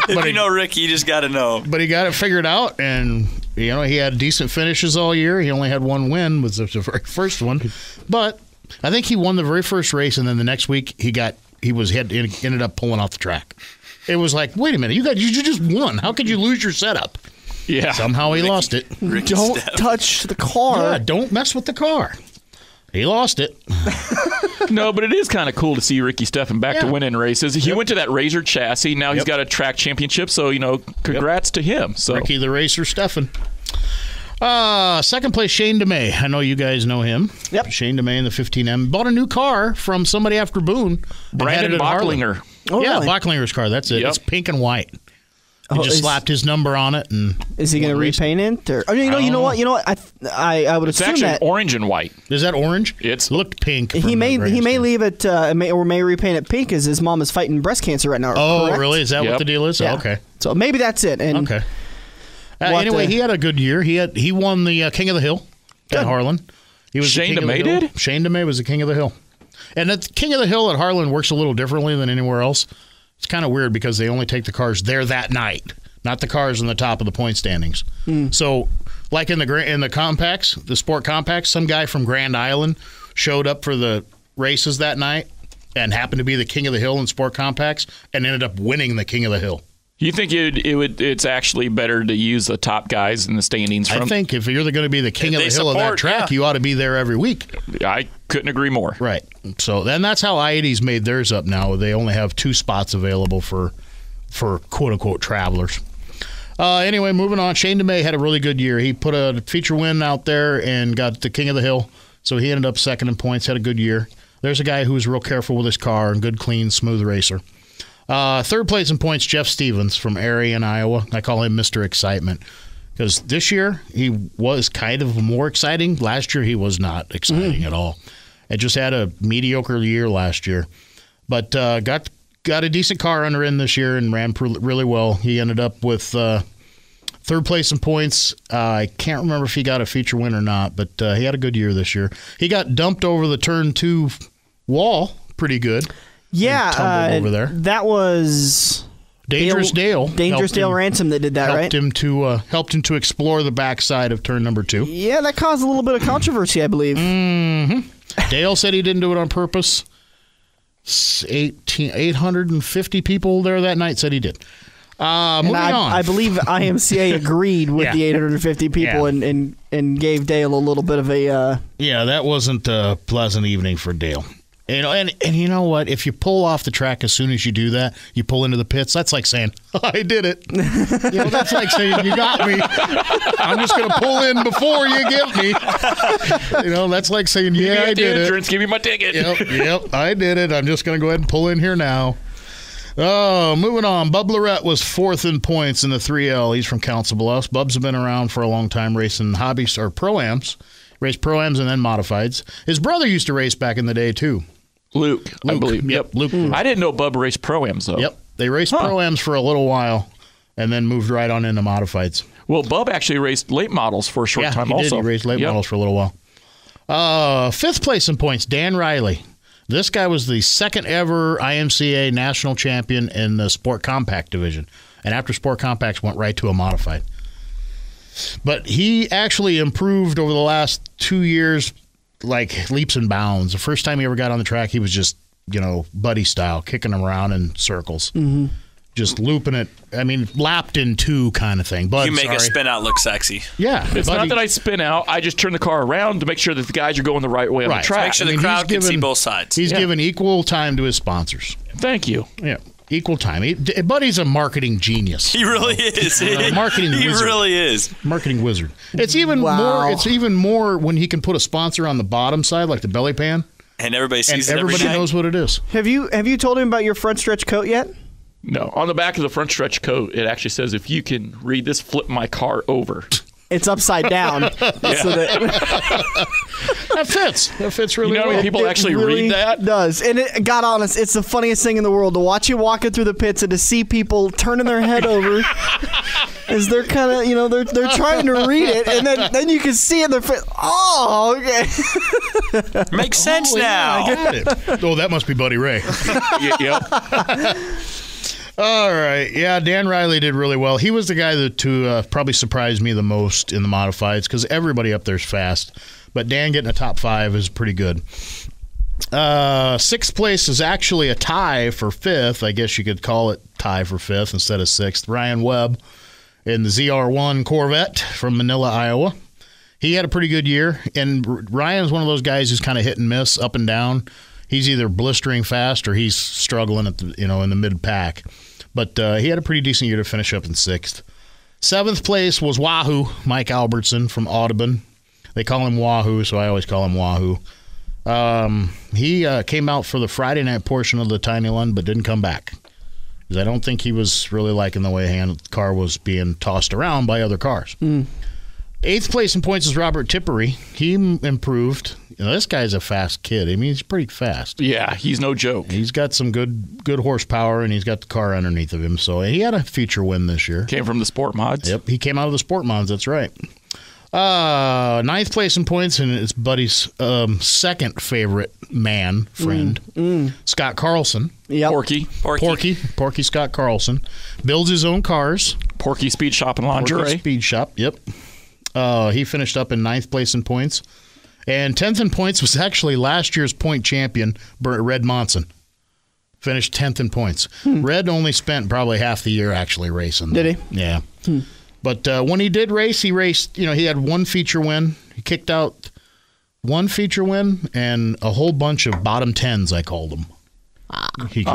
If you know Rick, you just got to know. But he got it figured out, and he had decent finishes all year. He only had one win, was the very first one. But I think he won the very first race, and then the next week he ended up pulling off the track. It was like, wait a minute, you just won. How could you lose your setup? Yeah. Somehow he lost it. Don't touch the car. Yeah, don't mess with the car. He lost it. No, but it is kind of cool to see Ricky Steffen back to winning races. He went to that Razor chassis. Now he's got a track championship, so, congrats to him. So Ricky the Racer Steffen. Second place, Shane DeMay. I know you guys know him. Yep. Shane DeMay in the 15M. Bought a new car from somebody after Boone. Brandon Bocklinger. Oh, yeah, really? Bocklinger's car. That's it. Yep. It's pink and white. He just slapped his number on it. And is he going to repaint it? Or, you know what? I would It's assume actually that orange and white. Is that orange? It's looked pink. he may leave it or may repaint it pink because his mom is fighting breast cancer right now. Oh, correct? really? Is that what the deal is? Yeah. Oh, okay. So maybe that's it. And Okay. Anyway, he had a good year. He won the King of the Hill at Harlan. He was Shane the King of the DeMay Hill. did? Shane DeMay was the King of the Hill. And the King of the Hill at Harlan works a little differently than anywhere else. It's kind of weird because they only take the cars there that night, not the cars on the top of the point standings. So, like in the compacts, the sport compacts, some guy from Grand Island showed up for the races that night and happened to be the King of the Hill in sport compacts and ended up winning the King of the Hill. You think it's actually better to use the top guys in the standings? I think if you're going to be the King of the Hill of that track, you ought to be there every week. I couldn't agree more. Right. So then that's how I-80's made theirs up now. They only have 2 spots available for quote-unquote travelers. Anyway, moving on. Shane DeMay had a really good year. He put a feature win out there and got the King of the Hill. So he ended up second in points, had a good year. There's a guy who was real careful with his car and good, clean, smooth racer. Third place in points, Jeff Stevens from Arion, Iowa. I call him Mr. Excitement because this year he was kind of more exciting. Last year he was not exciting at all. It just had a mediocre year last year, but got a decent car under him this year and ran really well. He ended up with third place in points. I can't remember if he got a feature win or not, but he had a good year this year. He got dumped over the turn 2 wall pretty good. Yeah, over there. That was Dangerous Dale Ransom that did that, right? Helped him to explore the backside of turn number 2. Yeah, that caused a little bit of controversy, I believe. Mm-hmm. Dale said he didn't do it on purpose. 850 people there that night said he did. Moving on. I believe IMCA agreed with the 850 people and gave Dale a little bit of a... Yeah, that wasn't a pleasant evening for Dale. And you know what? If you pull off the track as soon as you do that, you pull into the pits, that's like saying, I did it. That's like saying, you got me. I'm just going to pull in before you get me. That's like saying, I did it. Give me my ticket. Yep, I did it. I'm just going to go ahead and pull in here now. Oh, moving on. Bub Lorette was 4th in points in the 3L. He's from Council Bluffs. Bub's been around for a long time racing hobbies or pro-ams. Raced pro-ams and then modifieds. His brother used to race back in the day, too. Luke, I believe. Yep, Luke. I didn't know Bub raced pro-ams, though. Yep. They raced pro-ams for a little while and then moved right on into modifieds. Well, Bub actually raced late models for a short time also. He raced late models for a little while. 5th place in points, Dan Riley. This guy was the second ever IMCA national champion in the Sport Compact division. And after Sport Compacts, went right to a modified. But he actually improved over the last 2 years like leaps and bounds. The first time he ever got on the track, he was just, buddy style, kicking around in circles. Mm-hmm. Just looping it. I mean, lapped in 2 kind of thing. But you make a spin out look sexy. Yeah. It's not that I spin out. I just turn the car around to make sure that the guys are going the right way on the track. Make sure the crowd can see both sides. He's given equal time to his sponsors. Thank you. Yeah. Equal time. Buddy's a marketing genius. He really is. Marketing wizard. He really is. Marketing wizard. It's even more. It's even more when he can put a sponsor on the bottom side, like the belly pan, and everybody sees and it every everybody knows what it is. Have you told him about your front stretch coat yet? No. On the back of the front stretch coat, it actually says, "If you can read this, flip my car over." it's upside down. So that fits really You know how well. many people actually read that? Does. And God honest, it's the funniest thing in the world to watch you walking through the pits and to see people turning their head over as they're kind of, they're trying to read it, and then you can see in their face, oh, okay. Makes sense now. I get it. Oh, that must be Buddy Ray. Yep. All right. Yeah, Dan Riley did really well. He was the guy that probably surprised me the most in the modifieds because everybody up there's fast. But Dan getting a top 5 is pretty good. 6th place is actually a tie for 5th. I guess you could call it tie for 5th instead of 6th. Ryan Webb in the ZR1 Corvette from Manila, Iowa. He had a pretty good year. And Ryan's one of those guys who's kind of hit and miss, up and down. He's either blistering fast or he's struggling at the, in the mid pack. But he had a pretty decent year to finish up in 6th. 7th place was Wahoo, Mike Albertson from Audubon. They call him Wahoo, so I always call him Wahoo. He came out for the Friday night portion of the Tiny Lund, but didn't come back. Because I don't think he was really liking the way the car was being tossed around by other cars. 8th place in points is Robert Tippery. He improved. This guy's a fast kid. I mean, he's pretty fast. Yeah, he's no joke. He's got some good horsepower, and he's got the car underneath of him. So he had a feature win this year. Came from the Sport Mods. Yep, he came out of the Sport Mods. That's right. 9th place in points, and it's Buddy's second favorite friend, Scott Carlson. Yep. Porky Scott Carlson. Builds his own cars. Porky Speed Shop and Lingerie. Porky Speed Shop, yep. He finished up in 9th place in points. And 10th in points was actually last year's point champion, Red Monson. Finished 10th in points. Red only spent probably half the year actually racing. Did he? Yeah. But when he did race, he raced, he had one feature win. He kicked out one feature win and a whole bunch of bottom 10s, I called them. He'd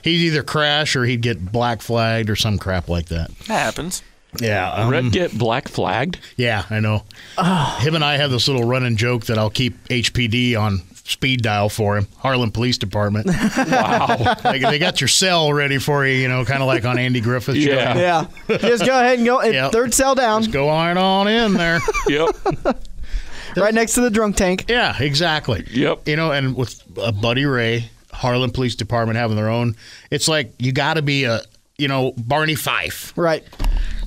either crash or he'd get black flagged or some crap like that. That happens. Yeah. Red get black flagged? Yeah, I know. Him and I have this little running joke that I'll keep HPD on speed dial for him, Harlan Police Department. Wow. Like they got your cell ready for you, kind of like on Andy Griffith's show. Yeah. Just go ahead and go. Yep. Third cell down. Just go on in there. Yep. Right next to the drunk tank. Yeah, exactly. Yep. And with Buddy Ray, Harlan Police Department having their own, it's like you got to be a, Barney Fife. Right.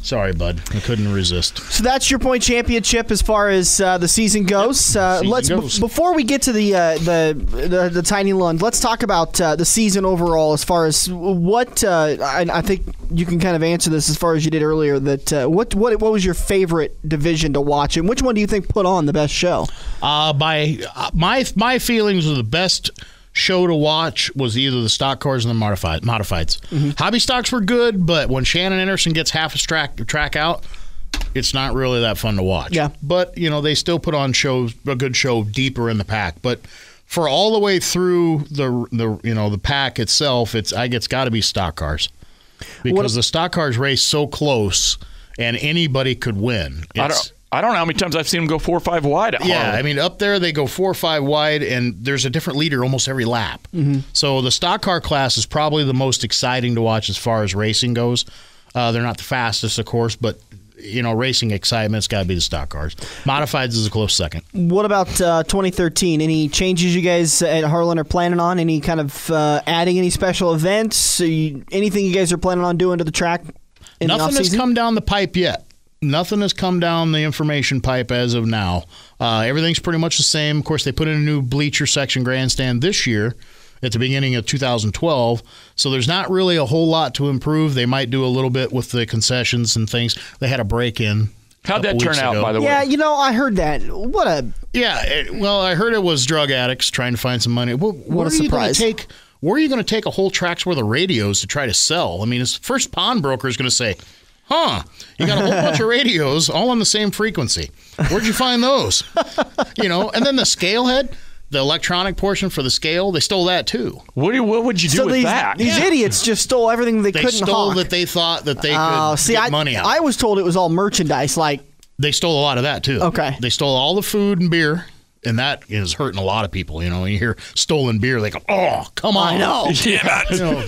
Sorry, bud. I couldn't resist. So that's your point championship as far as the season goes. Before we get to the Tiny Lund, let's talk about the season overall as far as what I think you can kind of answer this as far as you did earlier. That what was your favorite division to watch, and which one do you think put on the best show? My feelings of the best show to watch was either the stock cars and the modifieds. Hobby stocks were good, but when Shannon Anderson gets half a track out, it's not really that fun to watch. Yeah. But they still put on a good show deeper in the pack. But for all the way through the pack itself, it's got to be stock cars because the stock cars race so close and anybody could win. I don't know how many times I've seen them go 4 or 5 wide at Yeah, Harley. I mean, up there they go 4 or 5 wide, and there's a different leader almost every lap. So the stock car class is probably the most exciting to watch as far as racing goes. They're not the fastest, of course, but racing excitement's got to be the stock cars. Modifieds is a close second. What about 2013? Any changes you guys at Harlan are planning on? Any kind of adding any special events? Anything you guys are planning on doing to the track in the off-season? Nothing has come down the pipe yet. Nothing has come down the information pipe as of now. Everything's pretty much the same. Of course, they put in a new bleacher section grandstand this year at the beginning of 2012, so there's not really a whole lot to improve. They might do a little bit with the concessions and things. They had a break-in. How'd that turn out, by the way? Yeah, I heard that. Well, I heard it was drug addicts trying to find some money. What a surprise. Where are you going to take a whole track's worth of radios to try to sell? I mean, his first pawnbroker is going to say, you got a whole bunch of radios all on the same frequency. Where'd you find those? And then the scale head, the electronic portion for the scale, they stole that too. What would you do with that? These idiots just stole everything they couldn't stole hawk. that they thought that they could get money out. I was told it was all merchandise. They stole a lot of that too. Okay. They stole all the food and beer And that is hurting a lot of people. You know, when you hear stolen beer, they go, "Oh, come on!" I know.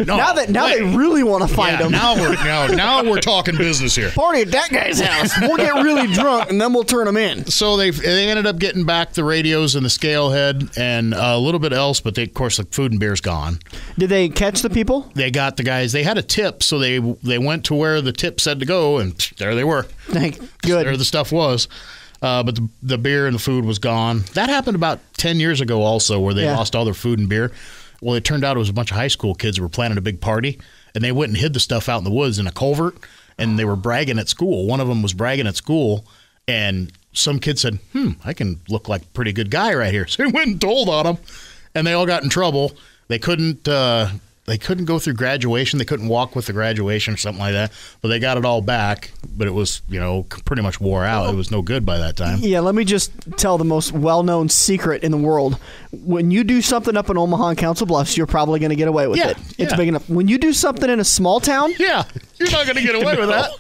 No, Now they really want to find them. Now we're talking business here. Party at that guy's house. We'll get really drunk and then we'll turn them in. So they ended up getting back the radios and the scale head and a little bit else, but of course the food and beer's gone. Did they catch the people? They got the guys. They had a tip, so they went to where the tip said to go, and there they were. Good. There the stuff was. But the beer and the food was gone. That happened about 10 years ago also, where they lost all their food and beer. Well, it turned out it was a bunch of high school kids who were planning a big party, and they went and hid the stuff out in the woods in a culvert, and they were bragging at school. One of them was bragging at school, and some kid said, I can look like a pretty good guy right here. So he went and told on them, and they all got in trouble. They couldn't go through graduation. They couldn't walk with the graduation or something like that. But they got it all back. But it was, pretty much wore out. It was no good by that time. Yeah, let me just tell the most well-known secret in the world. When you do something up in Omaha and Council Bluffs, you're probably going to get away with it. It's big enough. When you do something in a small town, you're not going to get away with that.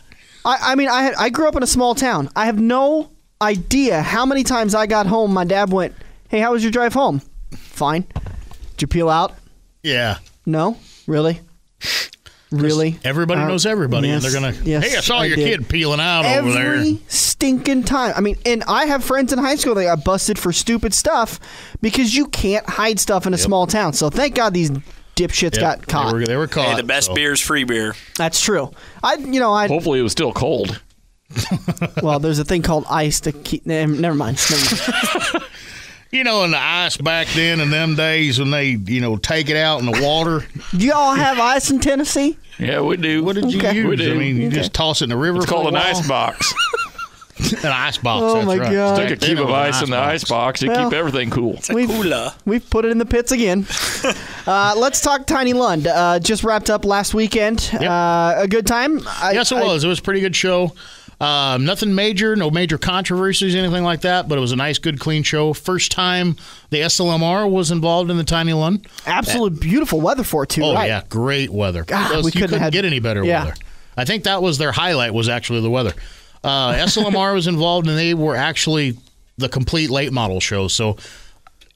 I grew up in a small town. I have no idea how many times I got home. My dad went, "Hey, how was your drive home?" "Fine." "Did you peel out?" Yeah. "No." "Really?" "Really?" Everybody knows everybody, yes, and they're going to, yes, "Hey, I saw your kid peeling out over there." Every stinking time. I mean, and I have friends in high school that got busted for stupid stuff because you can't hide stuff in a small town. So thank God these dipshits got caught. They were caught. Hey, the best beer is free beer. That's true. Hopefully it was still cold. Well, there's a thing called ice to keep. Never mind. In the ice back then in them days when they, take it out in the water. Do y'all have ice in Tennessee? Yeah, we do. What did you use? We do. I mean, you just toss it in the river. It's for called a an while? ice box. An ice box. Oh, that's my right. God. Stick a cube of ice in the ice box to keep everything cool. It's a cooler. We've put it in the pits again. Let's talk Tiny Lund. Just wrapped up last weekend. Yep. A good time? Yes, it was. It was a pretty good show. Nothing major, no major controversies, anything like that, but it was a nice, good, clean show. First time the SLMR was involved in the Tiny Lund. Absolutely beautiful weather for it, too, Oh, right? yeah, great weather. God, we you couldn't get any better weather. I think that was their highlight, was actually the weather. SLMR was involved, and they were actually the complete late model show. So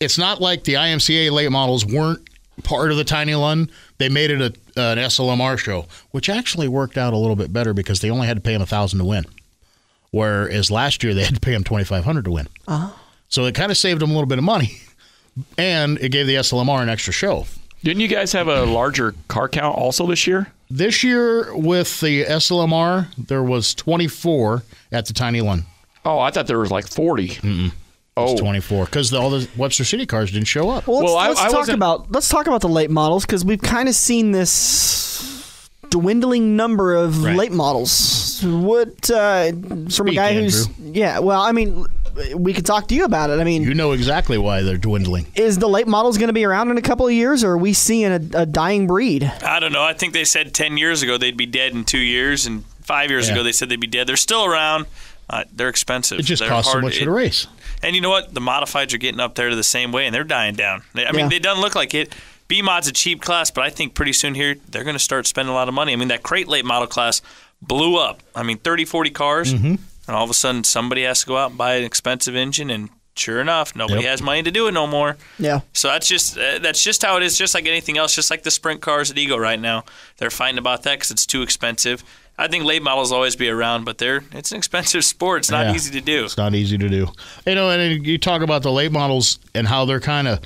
it's not like the IMCA late models weren't part of the Tiny Lund. They made it an SLMR show, which actually worked out a little bit better because they only had to pay them $1,000 to win, whereas last year they had to pay them $2,500 to win. So it kind of saved them a little bit of money, and it gave the SLMR an extra show. Didn't you guys have a larger car count also this year? This year with the SLMR, there was 24 at the Tiny Lund. Oh, I thought there was like 40. It's 24 because all the Webster City cars didn't show up. Well, let's talk about the late models because we've kind of seen this dwindling number of late models. What from a guy who's we could talk to you about it. I mean, you know exactly why they're dwindling. Is the late models going to be around in a couple of years, or are we seeing a dying breed? I don't know. I think they said 10 years ago they'd be dead in 2 years, and 5 years ago they said they'd be dead. They're still around. They're expensive. It just costs so much to race. And you know what? The modifieds are getting up there to the same way, and they're dying down. I mean, they doesn't look like it. B-Mod's a cheap class, but I think pretty soon here they're going to start spending a lot of money. I mean, that crate late model class blew up. I mean, 30, 40 cars, and all of a sudden somebody has to go out and buy an expensive engine, and sure enough, nobody has money to do it no more. Yeah. So that's just how it is, just like anything else, just like the sprint cars at Ego right now. They're fighting about that because it's too expensive. I think late models will always be around, but it's an expensive sport. It's not easy to do. It's not easy to do. And you talk about the late models and how they're kind of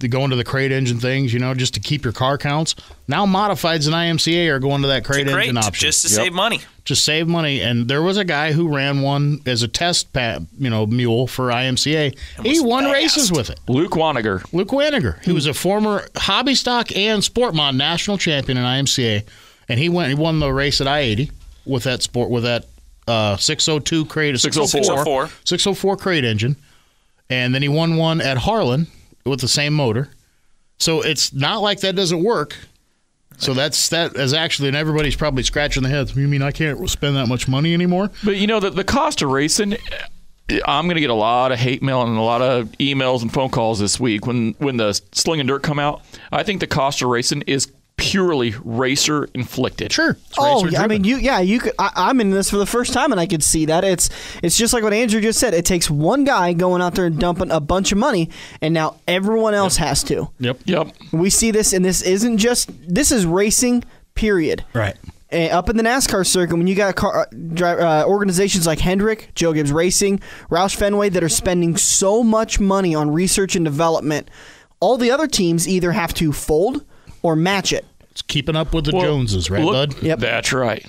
going to the crate engine things, just to keep your car counts. Now modifieds and IMCA are going to that crate engine option. Just to save money. Just save money. And there was a guy who ran one as a test mule for IMCA. He won races with it. Luke Waniger. He was a former hobby stock and sport mod national champion in IMCA. And he won the race at I-80 with that 602 crate, 604 crate engine. And then he won one at Harlan with the same motor. So it's not like that doesn't work. So that is actually, and everybody's probably scratching their heads. You mean I can't spend that much money anymore? But the cost of racing, I'm going to get a lot of hate mail and a lot of emails and phone calls this week when the Slingin Dirt come out. I think the cost of racing is purely racer inflicted. Sure. I mean, you could. I'm in this for the first time, and I could see that. It's just like what Andrew just said. It takes one guy going out there and dumping a bunch of money, and now everyone else has to. Yep. We see this, and this isn't just. This is racing. Period. Right. Up in the NASCAR circuit, when you got organizations like Hendrick, Joe Gibbs Racing, Roush Fenway that are spending so much money on research and development, all the other teams either have to fold or match it. It's keeping up with the Joneses, right, bud? Yep. That's right.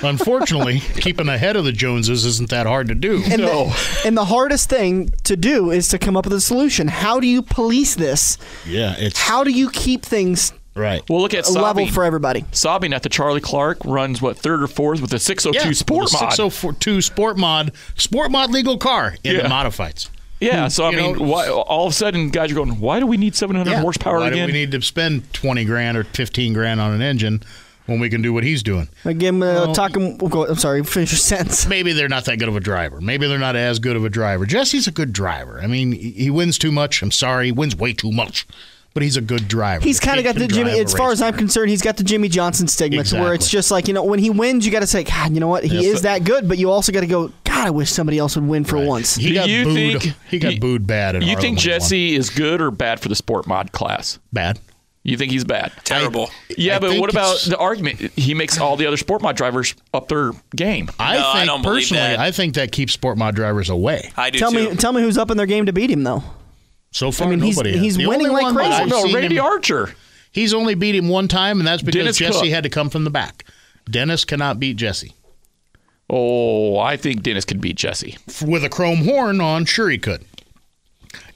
Unfortunately, keeping ahead of the Joneses isn't that hard to do. And the hardest thing to do is to come up with a solution. How do you police this? Yeah, how do you keep things right? Well, look at a level for everybody. Sabine at the Charlie Clark runs third or fourth with a 602 Sport Mod. 602 Sport Mod legal car in the modifieds. Yeah, so I mean, why, all of a sudden, guys are going, why do we need 700 horsepower again? Why do we need to spend 20 grand or 15 grand on an engine when we can do what he's doing? Again, I'm sorry, finish your sentence. Maybe they're not that good of a driver. Maybe they're not as good of a driver. Jesse's a good driver. I mean, he wins too much. I'm sorry, he wins way too much. But he's a good driver. He's kind of got the Jimmy, as far as I'm concerned, he's got the Jimmy Johnson stigma, where it's just like, when he wins, you got to say, God, you know what? He is that good, but you also got to go, God, I wish somebody else would win for once. He got booed bad. You think Jesse is good or bad for the Sport Mod class? Bad. You think he's bad? Terrible. But what about the argument? He makes all the other Sport Mod drivers up their game. I don't believe that. I think that keeps Sport Mod drivers away. I do too. Tell me who's up in their game to beat him, though. So far, nobody. He's winning like crazy. No, Randy Archer. He's only beat him one time, and that's because Jesse Cook had to come from the back. Dennis cannot beat Jesse. Oh, I think Dennis could beat Jesse. With a chrome horn on, sure he could.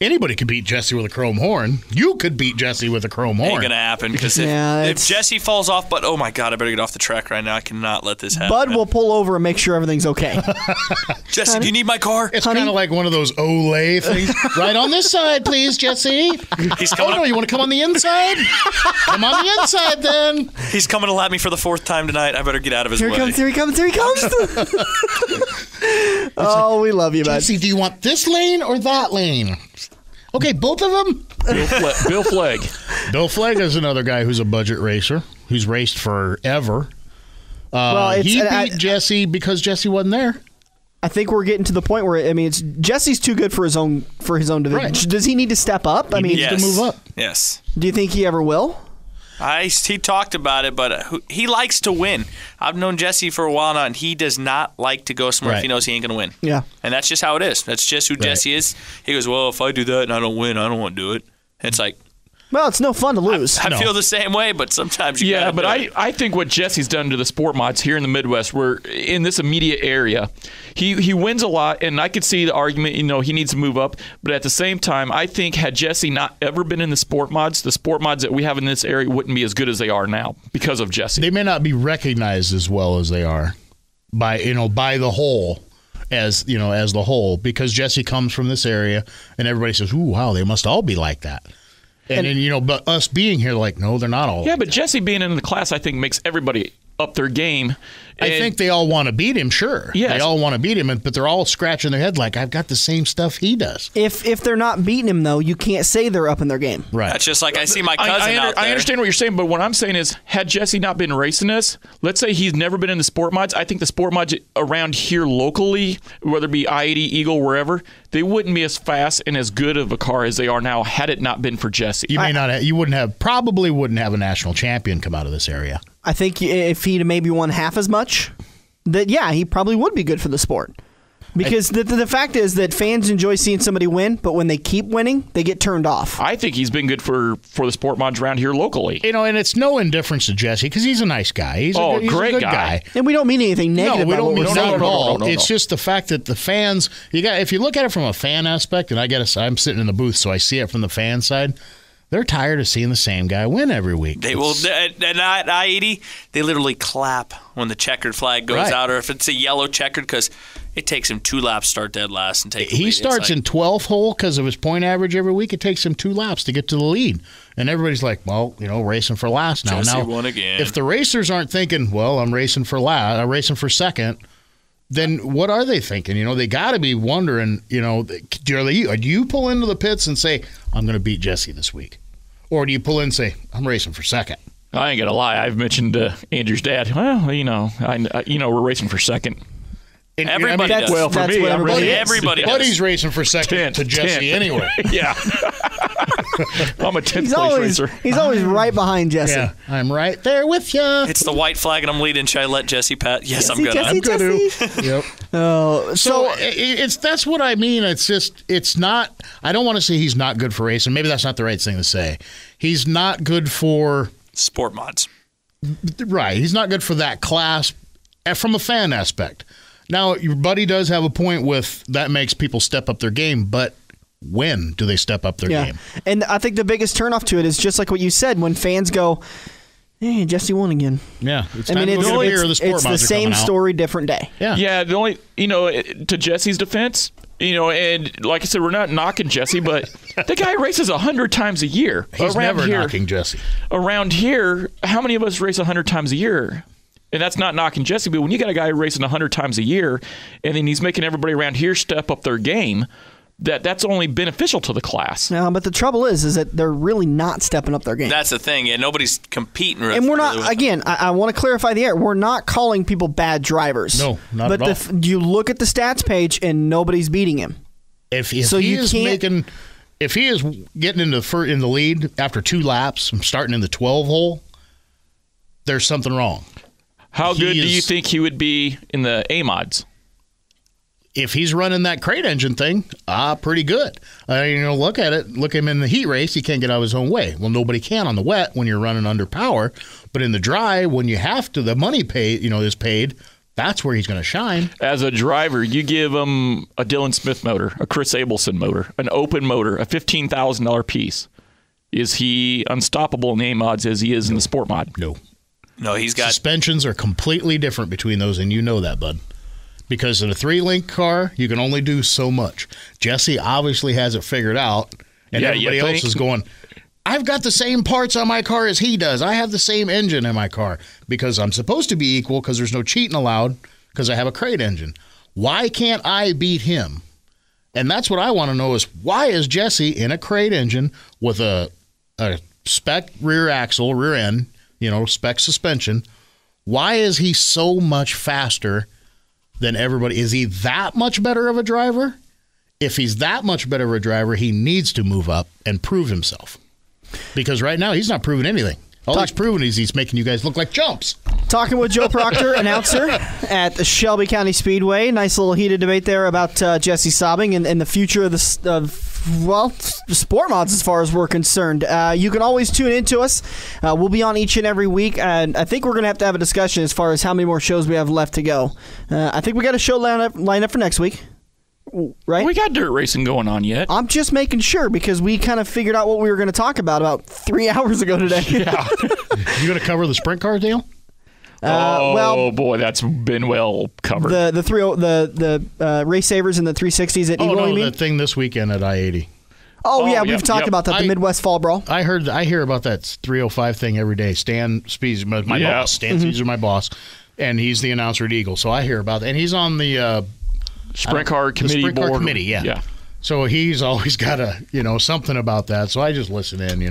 Anybody could beat Jesse with a chrome horn. You could beat Jesse with a chrome horn. Ain't gonna happen because if Jesse falls off, but oh my God, I better get off the track right now. I cannot let this happen. Bud will pull over and make sure everything's okay. Jesse, do you need my car? It's kind of like one of those Olay things. Right on this side, please, Jesse. He's coming. Oh no, you want to come on the inside? Come on the inside, then. He's coming to lap me for the fourth time tonight. I better get out of his way. Here he comes. Oh, we love you, bud. Jesse, do you want this lane or that lane? Okay, both of them? Bill Flegg. Bill Flegg is another guy who's a budget racer, who's raced forever. He beat Jesse because Jesse wasn't there. I think we're getting to the point where it's Jesse's too good for his own division. Right. Does he need to step up? He needs to move up. Yes. Do you think he ever will? He talked about it, but he likes to win. I've known Jesse for a while now, and he does not like to go somewhere if he knows he ain't going to win. Yeah. And that's just how it is. That's just who Jesse is. He goes, well, if I do that and I don't win, I don't want to do it. And it's like, well, it's no fun to lose. I feel the same way, but sometimes you gotta but I think what Jesse's done to the Sport Mods here in the Midwest, we're in this immediate area, he wins a lot, and I could see the argument, he needs to move up, but at the same time, I think had Jesse not ever been in the Sport Mods that we have in this area wouldn't be as good as they are now because of Jesse. They may not be recognized as well as they are by the whole. As the whole, because Jesse comes from this area, and everybody says, "Ooh, wow, they must all be like that." And then, but us being here, like, no, they're not all. Yeah, but Jesse being in the class, I think, makes everybody up their game. I think they all want to beat him, sure. Yes. They all want to beat him, but they're all scratching their head like, I've got the same stuff he does. If they're not beating him, though, you can't say they're up in their game. Right. That's just like I see my cousin out there. I understand what you're saying, but what I'm saying is, had Jesse not been racing this, let's say he's never been in the Sport Mods, I think the Sport Mods around here locally, whether it be I-80, Eagle, wherever, they wouldn't be as fast and as good of a car as they are now had it not been for Jesse. You probably wouldn't have a national champion come out of this area. I think if he'd maybe won half as much, he probably would be good for the sport. Because the fact is that fans enjoy seeing somebody win, but when they keep winning, they get turned off. I think he's been good for the Sport Mods around here locally. And it's no indifference to Jesse because he's a nice guy. He's a great guy. And we don't mean anything negative. No, we don't mean not at all. It's just the fact that the fans, if you look at it from a fan aspect, and I'm sitting in the booth, so I see it from the fan side. They're tired of seeing the same guy win every week. They will. At I-80, they literally clap when the checkered flag goes out, or if it's a yellow checkered, because it takes him 2 laps to start dead last and take the lead. He starts in 12th hole because of his point average every week. It takes him 2 laps to get to the lead. And everybody's like, well, racing for last now. Jesse won again. If the racers aren't thinking, well, I'm racing for last, I'm racing for second, then what are they thinking? They got to be wondering, do you pull into the pits and say, I'm going to beat Jesse this week? Or do you pull in and say, I'm racing for second? I ain't gonna lie. I've mentioned Andrew's dad. Well, we're racing for second. And, everybody does. Well, for me, everybody does. Buddy's racing for second to Jesse anyway. Yeah. I'm a 10th place racer. He's always right behind Jesse. Yeah, I'm right there with you. It's the white flag, and I'm leading. Should I let Jesse pat? Yes, Jesse, I'm gonna. Jesse, Jesse. Yep. So that's what I mean. It's not. I don't want to say he's not good for racing. Maybe that's not the right thing to say. He's not good for sport mods. Right. He's not good for that class from a fan aspect. Now, your buddy does have a point with that makes people step up their game, but when do they step up their game? And I think the biggest turnoff to it is just like what you said, when fans go, hey, Jesse won again. Yeah. It's the same story, different day. Yeah. Yeah. The only, to Jesse's defense, and like I said, we're not knocking Jesse, but the guy races 100 times a year. He's never knocking Jesse. Around here, how many of us race 100 times a year? And that's not knocking Jesse, but when you got a guy racing 100 times a year, and then he's making everybody around here step up their game, that's only beneficial to the class. No, but the trouble is that they're really not stepping up their game. That's the thing. Yeah, nobody's competing. And we're not. Again, I want to clarify the air. We're not calling people bad drivers. No, not at all. But you look at the stats page, and nobody's beating him. If he is getting in the lead after 2 laps, starting in the 12 hole, there's something wrong. How good do you think he would be in the A mods? If he's running that crate engine thing, pretty good. Look at it. Look at him in the heat race. He can't get out of his own way. Well, nobody can on the wet when you're running under power. But in the dry, when you have to, the money is paid. That's where he's going to shine. As a driver, you give him a Dylan Smith motor, a Chris Abelson motor, an open motor, a $15,000 piece. Is he unstoppable in A mods as he is in the sport mod? No, he's got suspensions are completely different between those, and you know that, bud. Because in a 3-link car, you can only do so much. Jesse obviously has it figured out, and everybody else is going, I've got the same parts on my car as he does. I have the same engine in my car because I'm supposed to be equal because there's no cheating allowed because I have a crate engine. Why can't I beat him? And that's what I want to know is why is Jesse in a crate engine with a spec rear end, spec suspension. Why is he so much faster than everybody? Is he that much better of a driver? If he's that much better of a driver, he needs to move up and prove himself. Because right now, he's not proving anything. All he's proving is he's making you guys look like chumps. Talking with Joe Proctor, announcer at the Shelby County Speedway. Nice little heated debate there about Jesse Sobbing and the future of the sport mods as far as we're concerned. You can always tune into us. We'll be on each and every week, and I think we're going to have a discussion as far as how many more shows we have left to go. I think we got a show lined up for next week. Right? We got dirt racing going on yet. I'm just making sure because we kind of figured out what we were going to talk about 3 hours ago today. Yeah. You going to cover the sprint car deal? Boy, that's been well covered. The race savers and the 360s at Eagle. You mean? The thing this weekend at I-80. We've talked about that. The Midwest Fall Brawl. I hear about that 305 thing every day. Stan Spees, my boss. Stan Spees is my boss, and he's the announcer at Eagle. So I hear about that, and he's on the Sprint car committee board. Car committee, yeah. So he's always got something about that. So I just listen in,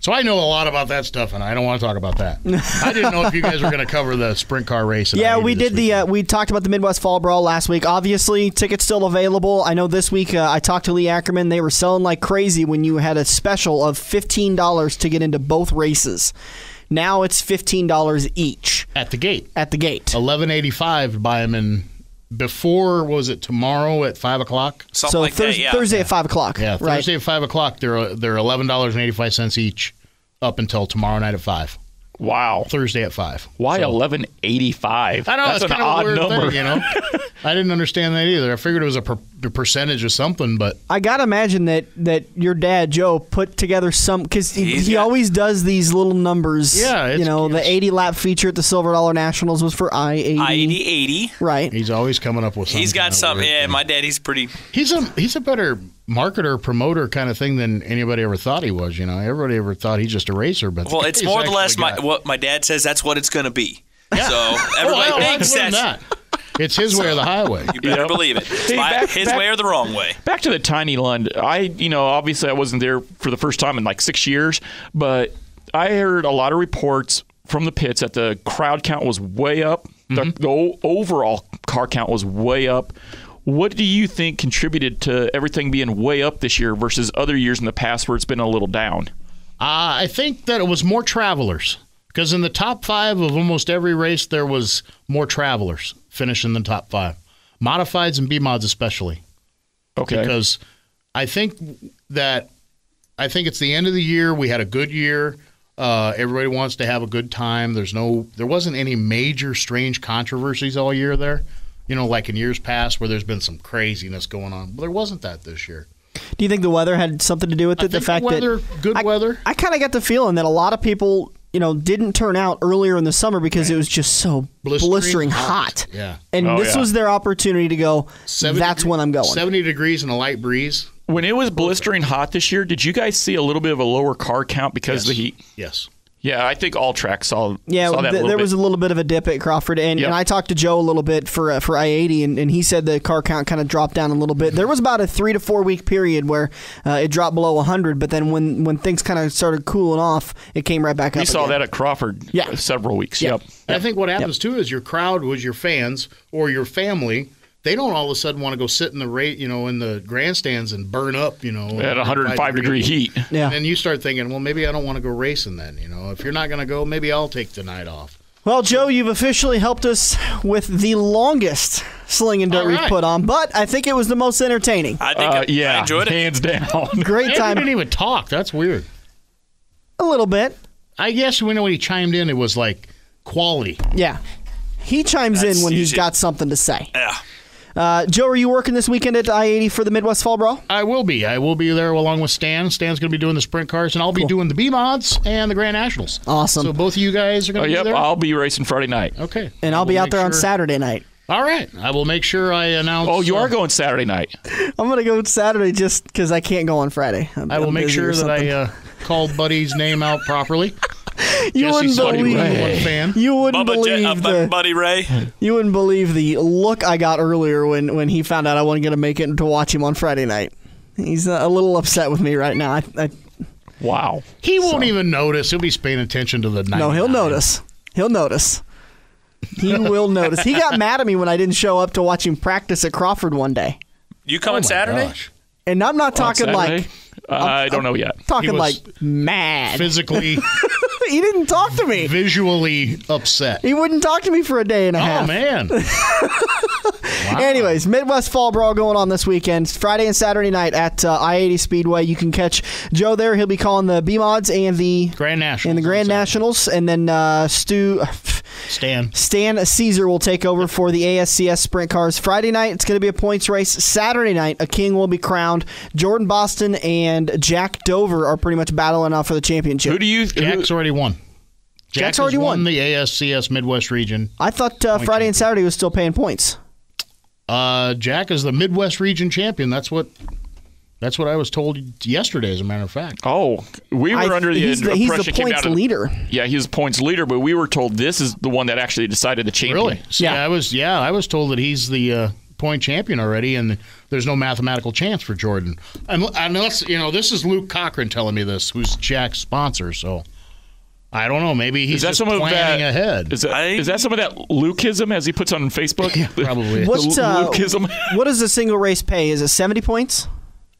So I know a lot about that stuff, and I don't want to talk about that. I didn't know if you guys were going to cover the sprint car race. Yeah, we did we talked about the Midwest Fall Brawl last week. Obviously, tickets still available. I know this week I talked to Lee Ackerman. They were selling like crazy when you had a special of $15 to get into both races. Now it's $15 each. At the gate. $11.85 to buy them in. Before, was it tomorrow at 5 o'clock? Something like that, yeah. Thursday at 5 o'clock. Yeah, right. Thursday at 5 o'clock. They're $11.85 each up until tomorrow night at 5. Wow. Thursday at 5. Why $11.85? I know, that's an odd number. Thing, I didn't understand that either. I figured it was a percentage of something, but I gotta imagine that your dad Joe put together some because he always does these little numbers. Yeah, the 80 lap feature at the Silver Dollar Nationals was for I-80. I-80. Right. He's always coming up with something. He's got something. Yeah, my dad. He's pretty. He's a better marketer, promoter kind of thing than anybody ever thought he was. Everybody ever thought he's just a racer, but it's more or less what my dad says. That's what it's going to be. Yeah. So everybody thinks that. It's his way or the highway. You better believe it. It's his way or the wrong way. Back to the Tiny Lund. Obviously I wasn't there for the first time in like 6 years, but I heard a lot of reports from the pits that the crowd count was way up. The overall car count was way up. What do you think contributed to everything being way up this year versus other years in the past where it's been a little down? I think that it was more travelers, because in the top 5 of almost every race, there was more travelers finishing the top 5. Modifieds and B-mods especially. Okay. Because I think it's the end of the year. We had a good year. Everybody wants to have a good time. There wasn't any major strange controversies all year there. Like in years past where there's been some craziness going on. But there wasn't that this year. Do you think the weather had something to do with it? The fact that good weather. I kind of got the feeling that a lot of people, didn't turn out earlier in the summer because it was just so blistering hot. Yeah. And this was their opportunity to go, that's when I'm going. 70 degrees and a light breeze. When it was blistering hot this year, did you guys see a little bit of a lower car count because of the heat? Yes. Yeah, I think all tracks saw that there was a little bit of a dip at Crawford, and I talked to Joe a little bit for I-80, and he said the car count kind of dropped down a little bit. There was about a 3 to 4 week period where it dropped below 100, but then when things kind of started cooling off, it came right back up. We saw that at Crawford several weeks. Yeah. Yep. I think what happens too is your crowd was your fans or your family. They don't all of a sudden want to go sit in the grandstands and burn up, at 105 degree heat. Yeah. And then you start thinking, well, maybe I don't want to go racing then. If you're not going to go, maybe I'll take the night off. Well, Joe, you've officially helped us with the longest Slingin dirt we've put on, but I think it was the most entertaining. I think I enjoyed it. Hands down. Great time. He didn't even talk. That's weird. A little bit. I guess when he chimed in, it was like quality. Yeah. He chimes in when he's got something to say. Yeah. Joe, are you working this weekend at I-80 for the Midwest Fall Brawl? I will be. I will be there along with Stan. Stan's going to be doing the sprint cars, and I'll be doing the B-mods and the Grand Nationals. Awesome. So both of you guys are going to be there? I'll be racing Friday night. Okay. And I'll be out there on Saturday night. All right. I will make sure I announce. Oh, you are going Saturday night. I'm going to go Saturday just because I can't go on Friday. I will make sure that I called Buddy's name out properly. You wouldn't believe Buddy Ray. You wouldn't believe the look I got earlier when he found out I wasn't going to make it to watch him on Friday night. He's a little upset with me right now. Wow. He won't even notice. He'll be paying attention to the 99. No, he'll notice. He will notice. He got mad at me when I didn't show up to watch him practice at Crawford one day. You coming Saturday? Gosh. And I'm not talking like... I don't know yet. Talking like mad. Physically... He didn't talk to me. Visually upset. He wouldn't talk to me for a day and a half. Oh, man. Wow. Anyways, Midwest Fall Brawl going on this weekend. Friday and Saturday night at I-80 Speedway. You can catch Joe there. He'll be calling the B-Mods and the Grand Nationals. And the Grand Nationals. And then Stan Caesar will take over for the ASCS Sprint Cars. Friday night, it's going to be a points race. Saturday night, a king will be crowned. Jordan Boston and Jack Dover are pretty much battling out for the championship. Jack's already won. Jack's already won the ASCS Midwest region. I thought Friday and Saturday was still paying points. Jack is the Midwest region champion. That's what I was told yesterday, as a matter of fact. Oh, we were under the impression he's the points leader. Yeah, he's the points leader, but we were told this is the one that actually decided the champion. Really? See, I was told that he's the point champion already, and there's no mathematical chance for Jordan. Unless, this is Luke Cochran telling me this, who's Jack's sponsor, so I don't know. Maybe he's just planning ahead. Is that some of that Lukeism as he puts on Facebook? Yeah, probably. Lukeism. What does a single race pay? Is it 70 points?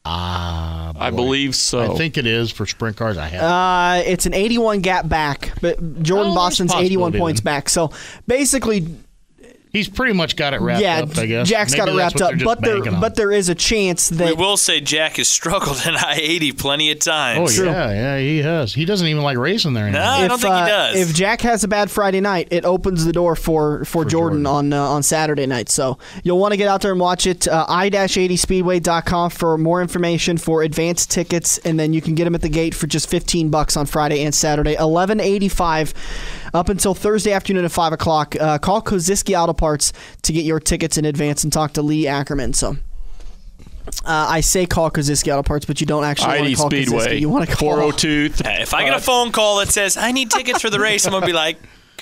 I believe so. I think it is for sprint cars. I have. It's an 81 gap back, but Jordan Boston's 81 points back. So basically, he's pretty much got it wrapped up, I guess. Jack's got it wrapped up, but there is a chance that... We will say Jack has struggled in I-80 plenty of times. Oh, yeah, he has. He doesn't even like racing there anymore. No, I don't think he does. If Jack has a bad Friday night, it opens the door for Jordan on Saturday night. So you'll want to get out there and watch it. I-80speedway.com for more information for advanced tickets, and then you can get them at the gate for just $15 on Friday and Saturday. $11.85 up until Thursday afternoon at 5 o'clock. Call Koziski Auto Parts to get your tickets in advance and talk to Lee Ackerman. So I say call Koziski Auto Parts, but you don't actually want to call Speedway, Koziski. You want to call 402. If I get a phone call that says, I need tickets for the race, I'm going to be like,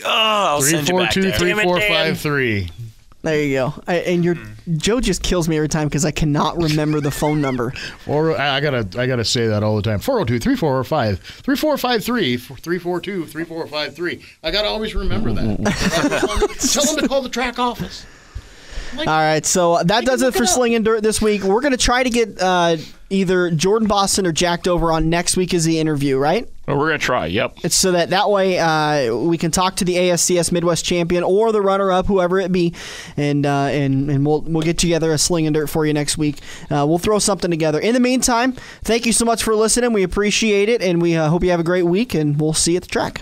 I'll send you back there. 342-3453. There you go. Joe just kills me every time because I cannot remember the phone number. I gotta say that all the time. 402-345-3453, 342-3453. I gotta always remember that. Tell them to call the track office. All right, so that does it for Slingin' Dirt this week. We're going to try to get either Jordan Boston or Jack Dover on next week as the interview, right? Well, we're going to try, yep. It's so that way we can talk to the ASCS Midwest champion or the runner-up, whoever it be, and we'll get together a Slingin' Dirt for you next week. We'll throw something together. In the meantime, thank you so much for listening. We appreciate it, and we hope you have a great week, and we'll see you at the track.